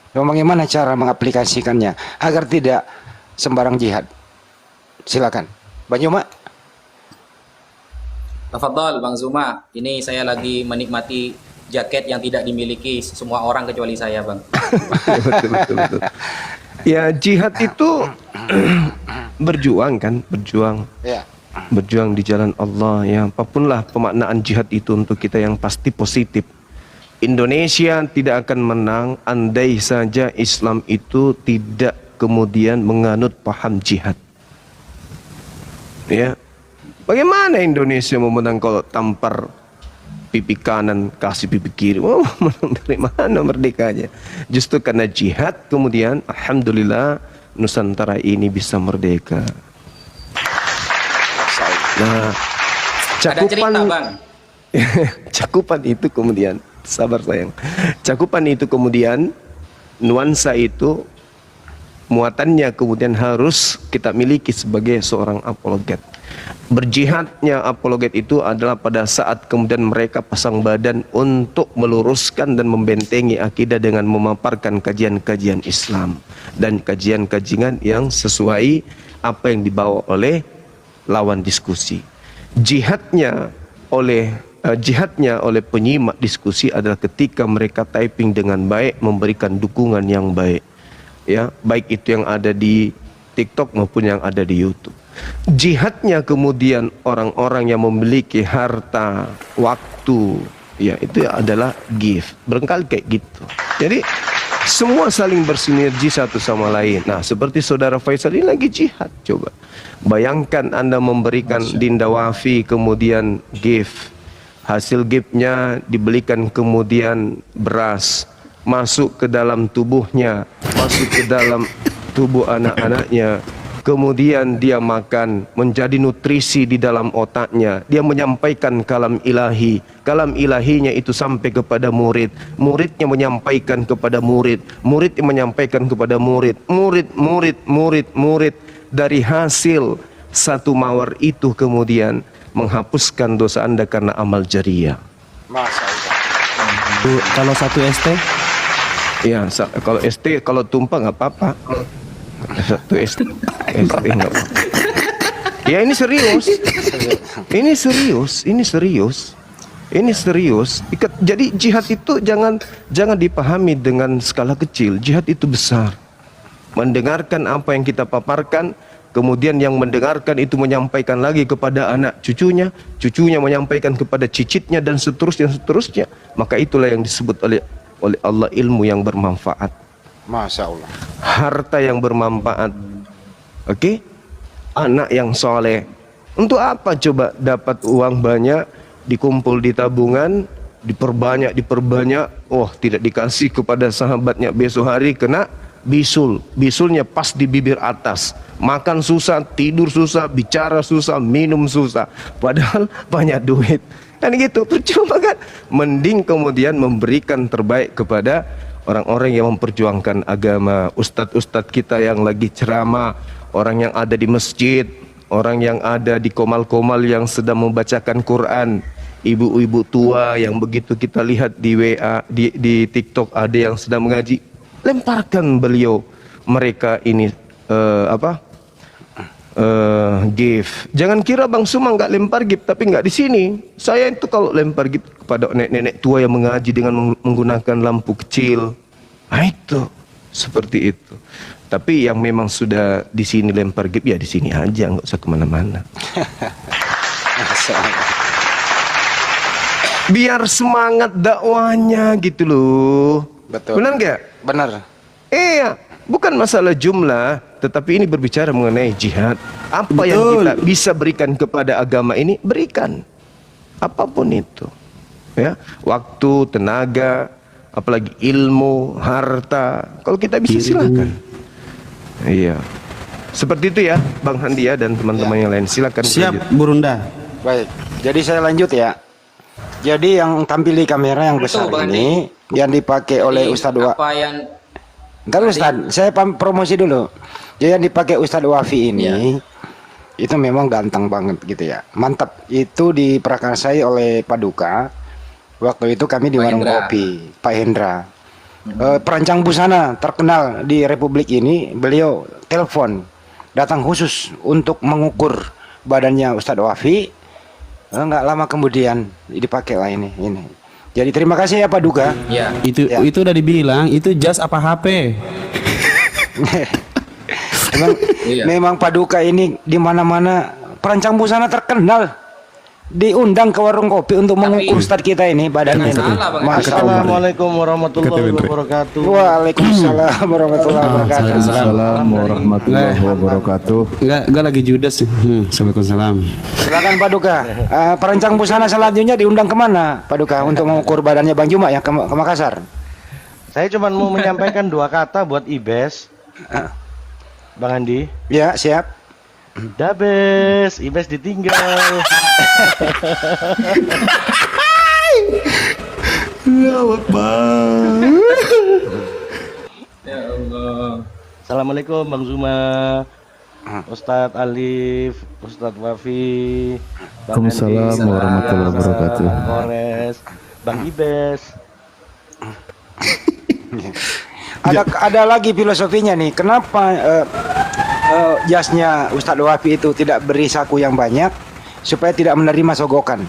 Dan bagaimana cara mengaplikasikannya agar tidak sembarang jihad? Silakan, Bang Juma. Tafadhol Bang Zuma. Ini saya lagi menikmati jaket yang tidak dimiliki semua orang kecuali saya, Bang. Betul. Ya, jihad itu berjuang kan, Ya. berjuang di jalan Allah ya. Apapun lah pemaknaan jihad itu untuk kita yang pasti positif. Indonesia tidak akan menang andai saja Islam itu tidak kemudian menganut paham jihad. Ya. Bagaimana Indonesia mau menang kalau tampar pipi kanan kasih pipi kiri? Oh, menang dari mana merdekanya? Justru karena jihad kemudian alhamdulillah Nusantara ini bisa merdeka. Nah, Ada cerita, Bang. cakupan itu kemudian Sabar sayang. Cakupan itu kemudian, nuansa itu, muatannya kemudian harus kita miliki sebagai seorang apologet. Berjihadnya apologet itu adalah pada saat kemudian mereka pasang badan untuk meluruskan dan membentengi akidah dengan memaparkan kajian-kajian Islam dan kajian-kajian yang sesuai apa yang dibawa oleh lawan diskusi. Jihadnya oleh penyimak diskusi adalah ketika mereka typing dengan baik, memberikan dukungan yang baik, ya, baik itu yang ada di TikTok maupun yang ada di YouTube. Jihadnya kemudian orang-orang yang memiliki harta, waktu, ya, itu adalah gift. Berengkali kayak gitu. Jadi semua saling bersinergi satu sama lain. Nah, seperti saudara Faisal ini lagi jihad. Coba bayangkan Anda memberikan Dinda Wafi kemudian gift. Hasil giftnya dibelikan kemudian beras, masuk ke dalam tubuhnya, masuk ke dalam tubuh anak-anaknya. Kemudian dia makan, menjadi nutrisi di dalam otaknya. Dia menyampaikan kalam ilahi. Kalam ilahinya itu sampai kepada murid. Muridnya menyampaikan kepada murid. Murid yang menyampaikan kepada murid. Murid. Dari hasil satu mawar itu kemudian menghapuskan dosa Anda karena amal jariyah. Masya Allah. Kalau satu ST? Ya, kalau ST, kalau tumpah nggak apa-apa. Satu ST nggak apa-apa. Ya, ini serius. Ini serius. Jadi jihad itu jangan dipahami dengan skala kecil. Jihad itu besar. Mendengarkan apa yang kita paparkan, kemudian yang mendengarkan itu menyampaikan lagi kepada anak cucunya, cucunya menyampaikan kepada cicitnya dan seterusnya. Maka itulah yang disebut oleh Allah ilmu yang bermanfaat. Masya Allah. Harta yang bermanfaat. Oke? Anak yang soleh. Untuk apa coba dapat uang banyak, dikumpul di tabungan, diperbanyak. Oh, tidak dikasih kepada sahabatnya, besok hari kena bisul. Bisulnya pas di bibir atas. Makan susah, tidur susah, bicara susah, minum susah. Padahal banyak duit. Kan gitu, percuma kan? Mending kemudian memberikan terbaik kepada orang-orang yang memperjuangkan agama. Ustadz-ustadz kita yang lagi ceramah, orang yang ada di masjid, orang yang ada di komal-komal yang sedang membacakan Quran, ibu-ibu tua yang begitu kita lihat di WA, di TikTok ada yang sedang mengaji. Lemparkan beliau mereka ini gift. Jangan kira Bang Suma nggak lempar gift, tapi nggak di sini. Saya itu kalau lempar gift kepada nenek-nenek tua yang mengaji dengan menggunakan lampu kecil, nah itu seperti itu. Tapi yang memang sudah di sini lempar gift ya di sini aja, nggak usah kemana-mana. Biar semangat dakwahnya gitu loh. Betul. Benar nggak? Benar. Iya, bukan masalah jumlah, tetapi ini berbicara mengenai jihad. Apa yang kita bisa berikan kepada agama ini, berikan. Apapun itu. Ya, waktu, tenaga, apalagi ilmu, harta. Kalau kita bisa silakan. Iya. Seperti itu ya, Bang Handi ya dan teman-teman yang lain. Silakan. Siap, Burunda. Baik. Jadi saya lanjut ya. Jadi yang tampil di kamera yang besar ini yang dipakai oleh Ustadz apa yang Ntar Ustadz, saya promosi dulu. Jadi yang dipakai Ustadz Wafi ini itu memang ganteng banget gitu ya. Mantap. Itu diprakarsai oleh Paduka. Waktu itu kami di warung kopi, Pak Hendra. Perancang busana terkenal di Republik ini, beliau telepon datang khusus untuk mengukur badannya Ustadz Wafi. Nggak lama kemudian dipakai lah ini. Jadi terima kasih ya Pak Duka. ya Itu udah dibilang itu jas apa HP? Memang Pak Duka ini di mana-mana perancang busana terkenal. Diundang ke warung kopi untuk mengukur Ustadz kita ini badannya. Assalamualaikum warahmatullahi wabarakatuh. Waalaikumsalam warahmatullahi wabarakatuh. Assalamualaikum warahmatullahi wabarakatuh. Enggak lagi judes. Waalaikumsalam. Silakan Pak Duka. Perancang busana selanjutnya diundang kemana Pak Duka untuk mengukur badannya Bang Juma ya ke Makassar? Saya cuma mau menyampaikan dua kata buat Ibes. Bang Andi. Ya, siap. Dabes, Ibes ditinggal. Ya Allah. Assalamualaikum Bang Zuma, Ustadz Alif, Ustadz Wafi, Bang Waalaikumsalam Hendi, warahmatullahi wabarakatuh. Bang Kores, Bang Ibes. Ada lagi filosofinya nih. Kenapa jasnya Ustadz Wafi itu tidak beri saku yang banyak supaya tidak menerima sogokan.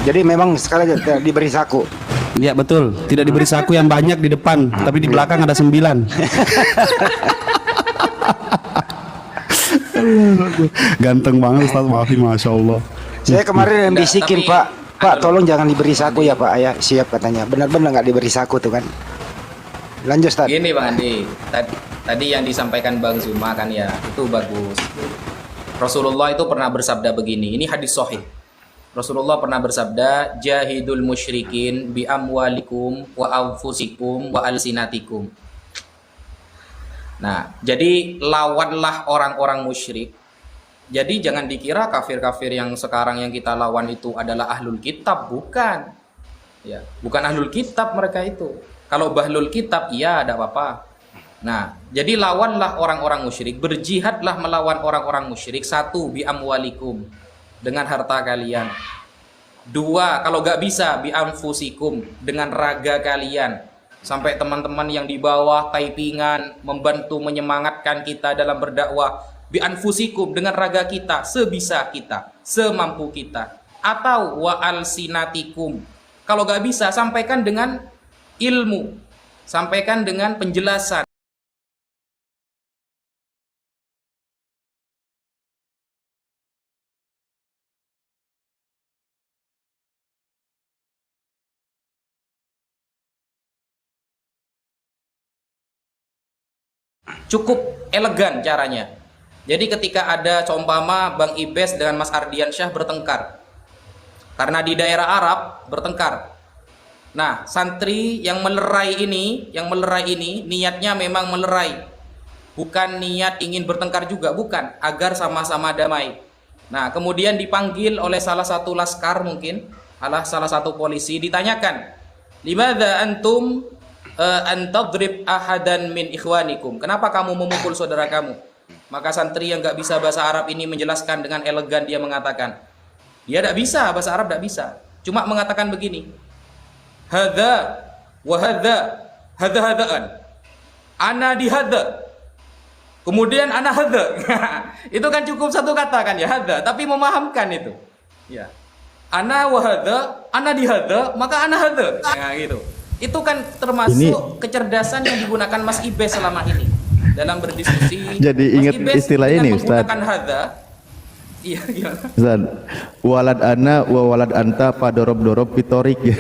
Jadi memang sekali aja tidak diberi saku. Iya betul, tidak diberi saku yang banyak di depan, tapi di belakang ada 9. Ganteng banget Ustaz Wafi, Masya Allah. Saya kemarin yang bisikin, tapi- Pak, tolong jangan diberi saku ya Pak. Ayah siap katanya. Benar-benar nggak diberi saku tuh kan. Lanjut Ustaz. Gini Bang Andi, tadi yang disampaikan Bang Zuma kan ya, itu bagus. Rasulullah itu pernah bersabda begini, ini hadis sahih. Rasulullah pernah bersabda, jahidul musyrikin bi amwalikum wa anfusikum wa alsinatikum. Nah, jadi lawanlah orang-orang musyrik. Jadi jangan dikira kafir-kafir yang sekarang yang kita lawan itu adalah ahlul kitab, bukan. Ya, bukan ahlul kitab mereka itu. Kalau bahlul kitab, iya ada apa-apa. Nah, jadi lawanlah orang-orang musyrik, berjihadlah melawan orang-orang musyrik. 1, bi amwalikum, dengan harta kalian. 2, kalau gak bisa, bi anfusikum, dengan raga kalian. Sampai teman-teman yang di bawah typingan membantu menyemangatkan kita dalam berdakwah, bi anfusikum, dengan raga kita, sebisa kita, semampu kita. Atau wa alsinatikum, kalau gak bisa, sampaikan dengan ilmu, sampaikan dengan penjelasan. Cukup elegan caranya. Jadi ketika ada seumpama Bang Ibes dengan Mas Ardiansyah bertengkar, karena di daerah Arab bertengkar. Nah, santri yang melerai ini niatnya memang melerai, bukan niat ingin bertengkar juga, bukan, agar sama-sama damai. Nah, kemudian dipanggil oleh salah satu laskar, mungkin salah satu polisi, ditanyakan, limadza antum antadrib ahadan min ikhwanikum, kenapa kamu memukul saudara kamu? Maka santri yang gak bisa bahasa Arab ini menjelaskan dengan elegan, dia mengatakan, dia tidak bisa bahasa Arab, tidak bisa, cuma mengatakan begini, hadza wa hadza hadaan, ana di hadza, kemudian ana hadza. Itu kan cukup satu kata kan ya, hadza, tapi memahamkan itu ya, ana wa hadza, ana di hadza, maka ana hadza, ya, gitu. Itu kan termasuk kecerdasan yang digunakan Mas Ibes selama ini dalam berdiskusi. Jadi ingat istilah ini, Ustaz. Menggunakan hadza. Iya, gimana? Ustaz, walad ana wa walad anta padorob-dorob pitorik ya.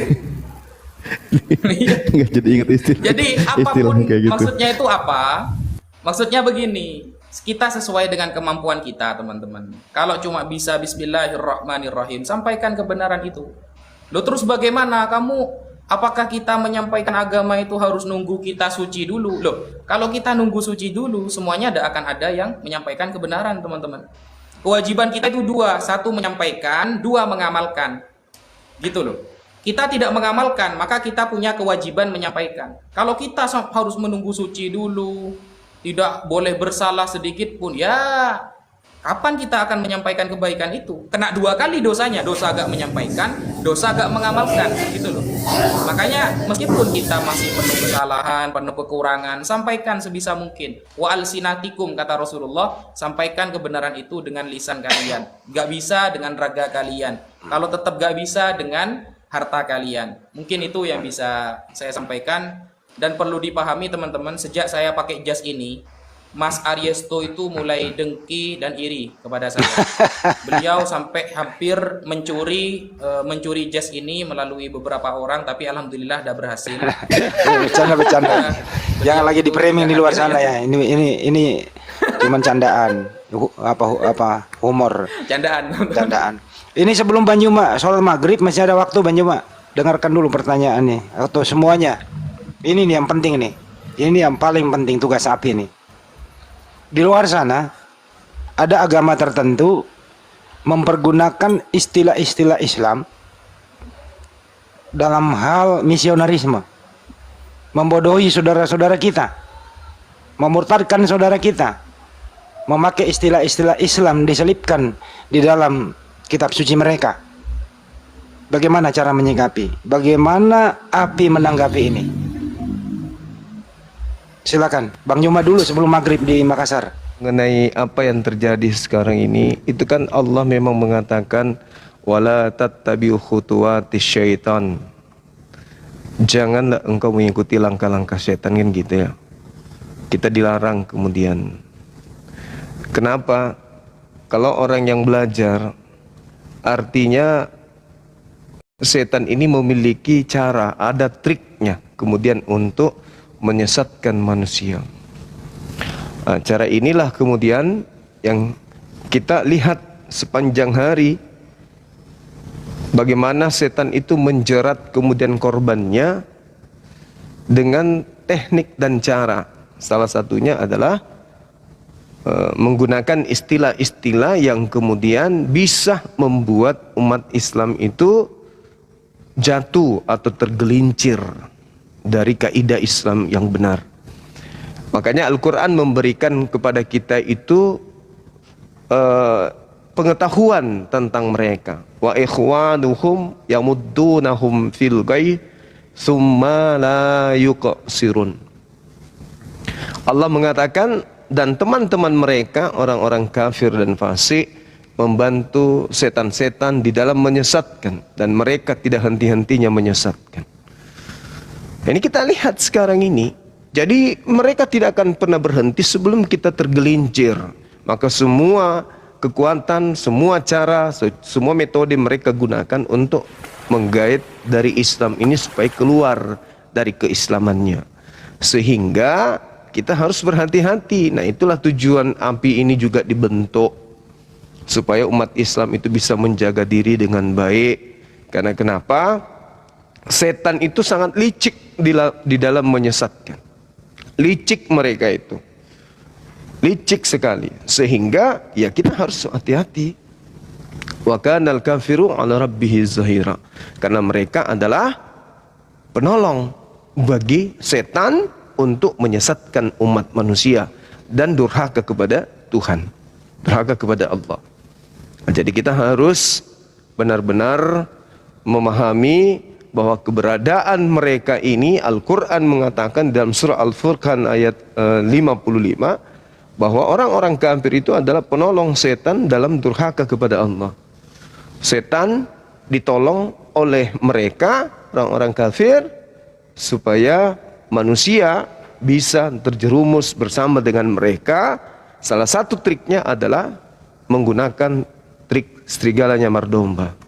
Nggak jadi ingat istilah. Jadi istilah apapun kayak gitu. maksudnya itu apa? Maksudnya begini, kita sesuai dengan kemampuan kita, teman-teman. Kalau cuma bisa bismillahirrahmanirrahim, sampaikan kebenaran itu. Loh, terus bagaimana kamu? Apakah kita menyampaikan agama itu harus nunggu kita suci dulu? Loh, kalau kita nunggu suci dulu, semuanya akan ada yang menyampaikan kebenaran, teman-teman. Kewajiban kita itu 2, 1 menyampaikan, 2 mengamalkan. Gitu loh. Kita tidak mengamalkan, maka kita punya kewajiban menyampaikan. Kalau kita harus menunggu suci dulu, tidak boleh bersalah sedikit pun, ya kapan kita akan menyampaikan kebaikan itu? Kena 2 kali dosanya, dosa agak menyampaikan, dosa agak mengamalkan, gitu loh. Makanya meskipun kita masih penuh kesalahan, penuh kekurangan, sampaikan sebisa mungkin. Wa alsinatikum, kata Rasulullah, sampaikan kebenaran itu dengan lisan kalian. Gak bisa dengan raga kalian. Kalau tetap gak bisa dengan harta kalian. Mungkin itu yang bisa saya sampaikan. Dan perlu dipahami teman-teman, sejak saya pakai jas ini, Mas Aryesto itu mulai dengki dan iri kepada saya. Beliau sampai hampir mencuri jas ini melalui beberapa orang, tapi alhamdulillah sudah berhasil. Bercanda. Jangan lagi di framing di luar sana ya. Ini cuma candaan. Humor. Candaan. Ini sebelum Banjuma sholat maghrib masih ada waktu, Banjuma. Dengarkan dulu pertanyaan nih, atau semuanya. Ini nih yang penting nih. Ini yang paling penting tugas api nih. Di luar sana ada agama tertentu mempergunakan istilah-istilah Islam dalam hal misionarisme, membodohi saudara-saudara kita, memurtadkan saudara kita, memakai istilah-istilah Islam diselipkan di dalam kitab suci mereka. Bagaimana cara menyikapi? Bagaimana API menanggapi ini? Silakan, Bang Juma dulu sebelum maghrib di Makassar. Mengenai apa yang terjadi sekarang ini, itu kan Allah memang mengatakan wala tattabi'u khutuwatis syaitan. Janganlah engkau mengikuti langkah-langkah setan, kan gitu ya. Kita dilarang kemudian. Kenapa? Kalau orang yang belajar, artinya setan ini memiliki cara, ada triknya kemudian untuk menyesatkan manusia. Nah, cara inilah kemudian yang kita lihat sepanjang hari, bagaimana setan itu menjerat kemudian korbannya dengan teknik dan cara. Salah satunya adalah menggunakan istilah-istilah yang kemudian bisa membuat umat Islam itu jatuh atau tergelincir dari kaidah Islam yang benar. Makanya Al-Quran memberikan kepada kita itu pengetahuan tentang mereka. Wa ikhwanuhum yamuddunahum fil ghayy tsumma la yuqsirun. Allah mengatakan, dan teman-teman mereka orang-orang kafir dan fasik membantu setan-setan di dalam menyesatkan, dan mereka tidak henti-hentinya menyesatkan. Ini kita lihat sekarang ini. Jadi mereka tidak akan pernah berhenti sebelum kita tergelincir. Maka semua kekuatan, semua cara, semua metode mereka gunakan untuk menggait dari Islam ini supaya keluar dari keislamannya. Sehingga kita harus berhati-hati. Nah, itulah tujuan API ini juga dibentuk, supaya umat Islam itu bisa menjaga diri dengan baik. Karena kenapa? Setan itu sangat licik di dalam menyesatkan. Licik mereka itu. Licik sekali. Sehingga ya kita harus hati-hati. Wa kanal kafiru ala rabbihi zahira. Karena mereka adalah penolong bagi setan untuk menyesatkan umat manusia dan durhaka kepada Tuhan. Durhaka kepada Allah. Jadi kita harus benar-benar memahami bahwa keberadaan mereka ini, Al-Quran mengatakan dalam surah Al-Furqan ayat 55, bahwa orang-orang kafir itu adalah penolong setan dalam durhaka kepada Allah. Setan ditolong oleh mereka, orang-orang kafir, supaya manusia bisa terjerumus bersama dengan mereka. Salah satu triknya adalah menggunakan trik serigala nyamar domba.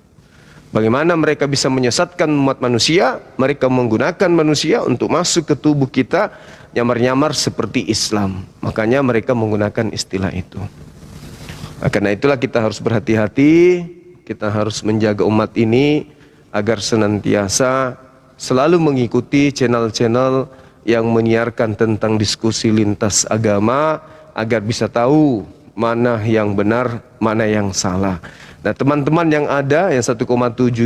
Bagaimana mereka bisa menyesatkan umat manusia? Mereka menggunakan manusia untuk masuk ke tubuh kita nyamar-nyamar seperti Islam. Makanya mereka menggunakan istilah itu. Nah, karena itulah kita harus berhati-hati. Kita harus menjaga umat ini agar senantiasa selalu mengikuti channel-channel yang menyiarkan tentang diskusi lintas agama, agar bisa tahu mana yang benar, mana yang salah. Nah, teman-teman yang ada, yang 1,7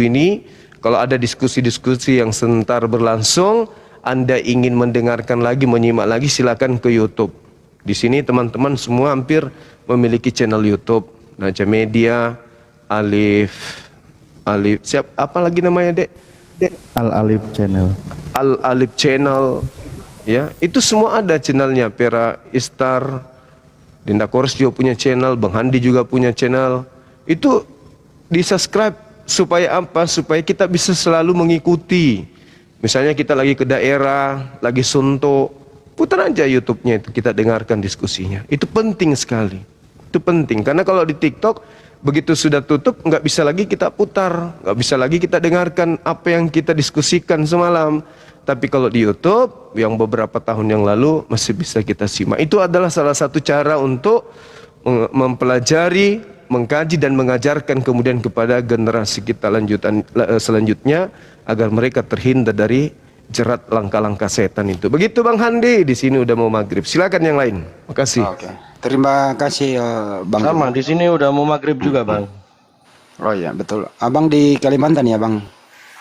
ini, kalau ada diskusi-diskusi yang sebentar berlangsung, Anda ingin mendengarkan lagi, menyimak lagi, silakan ke YouTube. Di sini teman-teman semua hampir memiliki channel YouTube. Naja Media, Alif, apa lagi namanya, Dek? Al-Alif Channel. Al-Alif Channel, ya, itu semua ada channelnya. Pera Istar, Dinda Kores juga punya channel, Bang Handi juga punya channel. Itu di-subscribe supaya apa? Supaya kita bisa selalu mengikuti. Misalnya kita lagi ke daerah, lagi suntuk, putar aja YouTube-nya itu, kita dengarkan diskusinya. Itu penting sekali. Itu penting, karena kalau di TikTok begitu sudah tutup, nggak bisa lagi kita putar, nggak bisa lagi kita dengarkan apa yang kita diskusikan semalam. Tapi kalau di YouTube yang beberapa tahun yang lalu masih bisa kita simak. Itu adalah salah satu cara untuk mempelajari, mengkaji dan mengajarkan kemudian kepada generasi kita selanjutnya agar mereka terhindar dari jerat langkah-langkah setan itu. Begitu Bang Handi, di sini udah mau maghrib. Silakan yang lain. Makasih. Oke. Terima kasih Bang. Sama, di sini udah mau maghrib juga, Bang. Oh iya, betul. Abang di Kalimantan ya, Bang?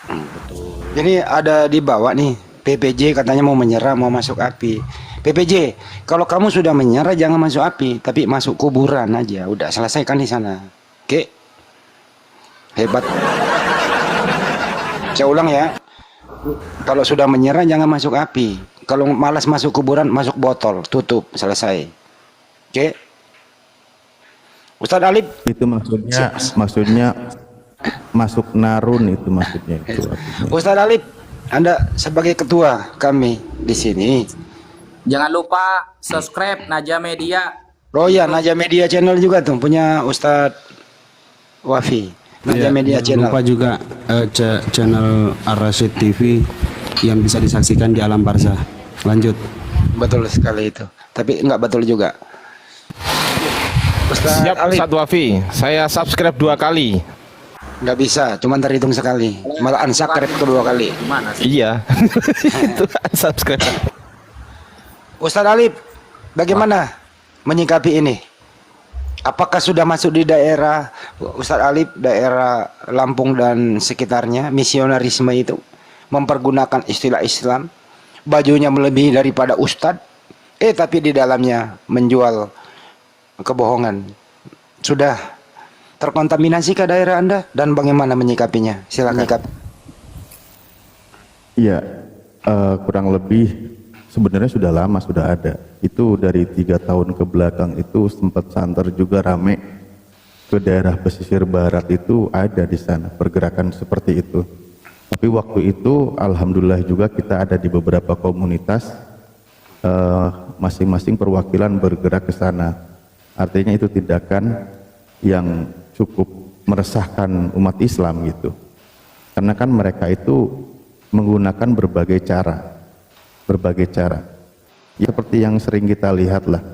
Betul. Jadi ada di bawah nih, PPJ katanya mau menyerah, mau masuk api. PPJ, kalau kamu sudah menyerah jangan masuk api, tapi masuk kuburan aja. Udah selesaikan di sana. Oke. Hebat. Saya ulang ya. Kalau sudah menyerah jangan masuk api. Kalau malas masuk kuburan, masuk botol, tutup, selesai. Oke. Ustadz Alif, Itu maksudnya masuk narun itu maksudnya itu. Ustadz Alif, Anda sebagai ketua kami di sini. Jangan lupa subscribe Naja Media. Oh ya, Naja Media Channel juga tuh punya Ustadz Wafi. Naja Media Channel. Lupa juga channel Ar-Rasyid TV yang bisa disaksikan di alam barzah. Lanjut. Betul sekali itu. Tapi enggak betul juga. Ustadz Siap Alif, Ustadz Wafi, saya subscribe 2 kali. enggak bisa, cuma terhitung sekali. Malah unsubscribe kedua kali. Gimana sih? Iya. Itu subscribe. Ustadz Alif, bagaimana menyikapi ini? Apakah sudah masuk di daerah Ustadz Alif, daerah Lampung dan sekitarnya, misionarisme itu mempergunakan istilah Islam, bajunya melebihi daripada Ustadz, tapi di dalamnya menjual kebohongan. Sudah terkontaminasi ke daerah Anda dan bagaimana menyikapinya? Silakan. Iya, kurang lebih sebenarnya sudah lama sudah ada. Itu dari 3 tahun ke belakang itu sempat santer juga rame ke daerah pesisir barat itu ada di sana pergerakan seperti itu. Tapi waktu itu alhamdulillah juga kita ada di beberapa komunitas, masing-masing perwakilan bergerak ke sana. Artinya itu tindakan yang cukup meresahkan umat Islam gitu. Karena kan mereka itu menggunakan berbagai cara. Ya, seperti yang sering kita lihat lah,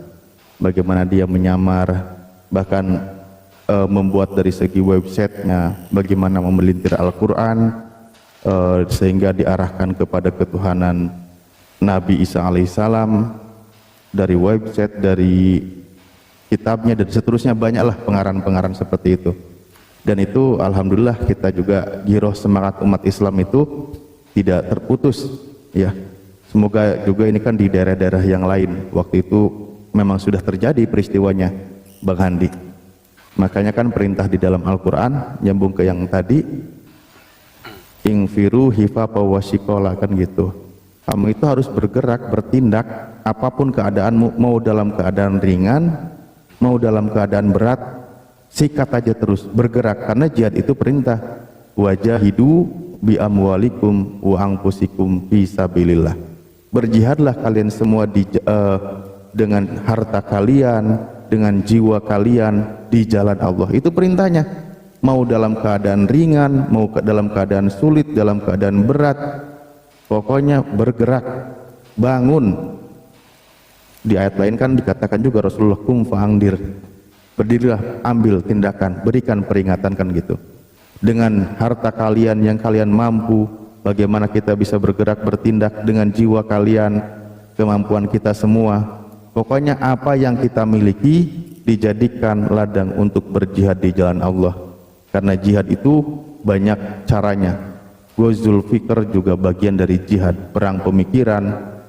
bagaimana dia menyamar, bahkan membuat dari segi websitenya, bagaimana memelintir Al-Quran, sehingga diarahkan kepada ketuhanan Nabi Isa alaihissalam, dari website, dari kitabnya, dan seterusnya. Banyaklah pengaran-pengaran seperti itu. Dan itu alhamdulillah kita juga giroh semangat umat Islam itu tidak terputus ya. Semoga juga ini kan di daerah-daerah yang lain waktu itu memang sudah terjadi peristiwanya, Bang Handi. Makanya kan perintah di dalam Al-Quran nyambung ke yang tadi, ingfiru hifafa wasikola, kan gitu. Kamu itu harus bergerak, bertindak, apapun keadaanmu, mau dalam keadaan ringan, mau dalam keadaan berat, sikat aja terus, bergerak, karena jihad itu perintah. Wajahidu bi amwalikum wa anfusikum fi sabilillah. Berjihadlah kalian semua dengan harta kalian, dengan jiwa kalian di jalan Allah. Itu perintahnya. Mau dalam keadaan ringan, mau dalam keadaan sulit, dalam keadaan berat, pokoknya bergerak, bangun. Di ayat lain kan dikatakan juga Rasulullah kum fa'angdir, berdirilah, ambil tindakan, berikan peringatan, kan gitu. Dengan harta kalian yang kalian mampu, bagaimana kita bisa bergerak bertindak dengan jiwa kalian, kemampuan kita semua. Pokoknya apa yang kita miliki dijadikan ladang untuk berjihad di jalan Allah. Karena jihad itu banyak caranya. Ghazul fikr juga bagian dari jihad, perang pemikiran,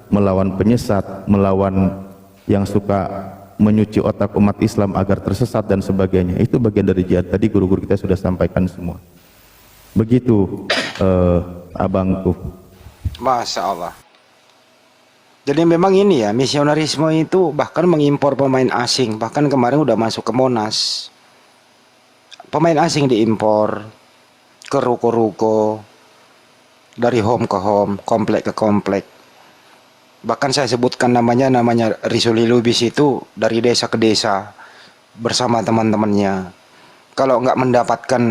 melawan penyesat, melawan yang suka menyuci otak umat Islam agar tersesat dan sebagainya. Itu bagian dari jihad. Tadi guru-guru kita sudah sampaikan semua. Begitu abangku. Masya Allah. Jadi memang ini ya, misionarisme itu bahkan mengimpor pemain asing. Bahkan kemarin udah masuk ke Monas. Pemain asing diimpor ke ruko-ruko, dari home ke home, komplek ke komplek. Bahkan saya sebutkan namanya Risuli Lubis itu dari desa ke desa bersama teman-temannya. Kalau nggak mendapatkan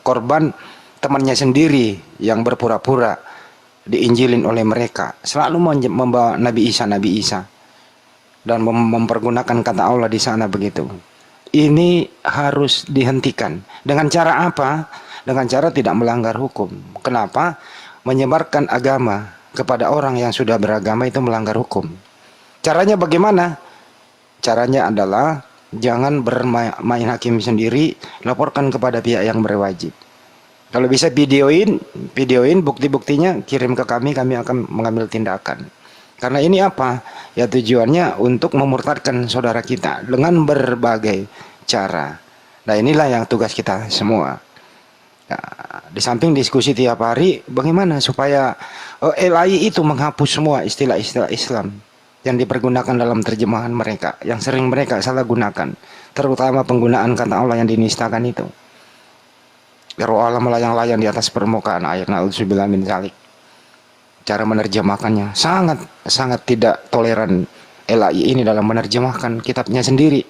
korban, temannya sendiri yang berpura-pura diinjilin oleh mereka. Selalu membawa Nabi Isa dan mempergunakan kata Allah di sana begitu. Ini harus dihentikan. Dengan cara apa? Dengan cara tidak melanggar hukum. Kenapa? Menyebarkan agama kepada orang yang sudah beragama itu melanggar hukum. Caranya bagaimana? Caranya adalah jangan bermain hakim sendiri, laporkan kepada pihak yang berwajib. Kalau bisa videoin bukti-buktinya, kirim ke kami akan mengambil tindakan. Karena ini apa? Ya tujuannya untuk memurtadkan saudara kita dengan berbagai cara. Nah inilah yang tugas kita semua. Ya, di samping diskusi tiap hari, bagaimana supaya LAI itu menghapus semua istilah-istilah Islam yang dipergunakan dalam terjemahan mereka, yang sering mereka salah gunakan, terutama penggunaan kata Allah yang dinistakan itu. Ya Allah melayang-layang di atas permukaan air, na'udzubillah min zalik. Cara menerjemahkannya sangat tidak toleran LAI ini dalam menerjemahkan kitabnya sendiri.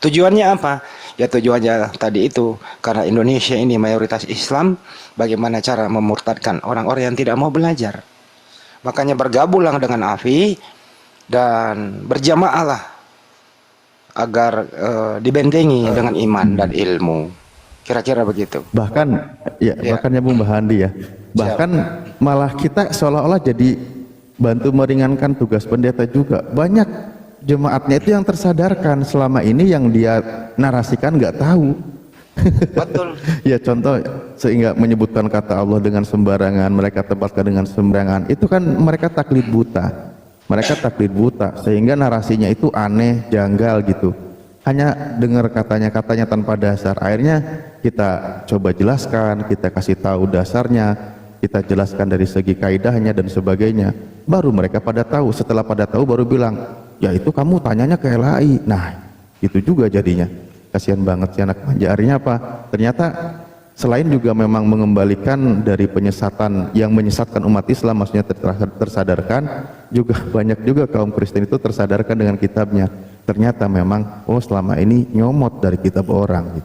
Tujuannya apa? Ya tujuannya tadi itu, karena Indonesia ini mayoritas Islam, bagaimana cara memurtadkan orang-orang yang tidak mau belajar. Makanya bergabunglah dengan AFI dan berjamaahlah agar dibentengi dengan iman dan ilmu. Kira-kira begitu. Bahkan bahkan ya Bung Bahandi ya. Bahkan malah kita seolah-olah jadi bantu meringankan tugas pendeta juga. Banyak jemaatnya itu yang tersadarkan, selama ini yang dia narasikan nggak tahu. Betul. Ya contoh, sehingga menyebutkan kata Allah dengan sembarangan, mereka tempatkan dengan sembarangan, itu kan mereka taklid buta. Mereka taklid buta sehingga narasinya itu aneh, janggal gitu. Hanya dengar katanya tanpa dasar. Akhirnya kita coba jelaskan, kita kasih tahu dasarnya, kita jelaskan dari segi kaidahnya dan sebagainya. Baru mereka pada tahu. Setelah pada tahu baru bilang, ya itu kamu tanyanya ke LAI. Nah itu juga jadinya. Kasihan banget si anak manja. Artinya apa? Ternyata selain juga memang mengembalikan dari penyesatan yang menyesatkan umat Islam, maksudnya tersadarkan, juga banyak juga kaum Kristen itu tersadarkan dengan kitabnya. Ternyata memang selama ini nyomot dari kitab orang gitu.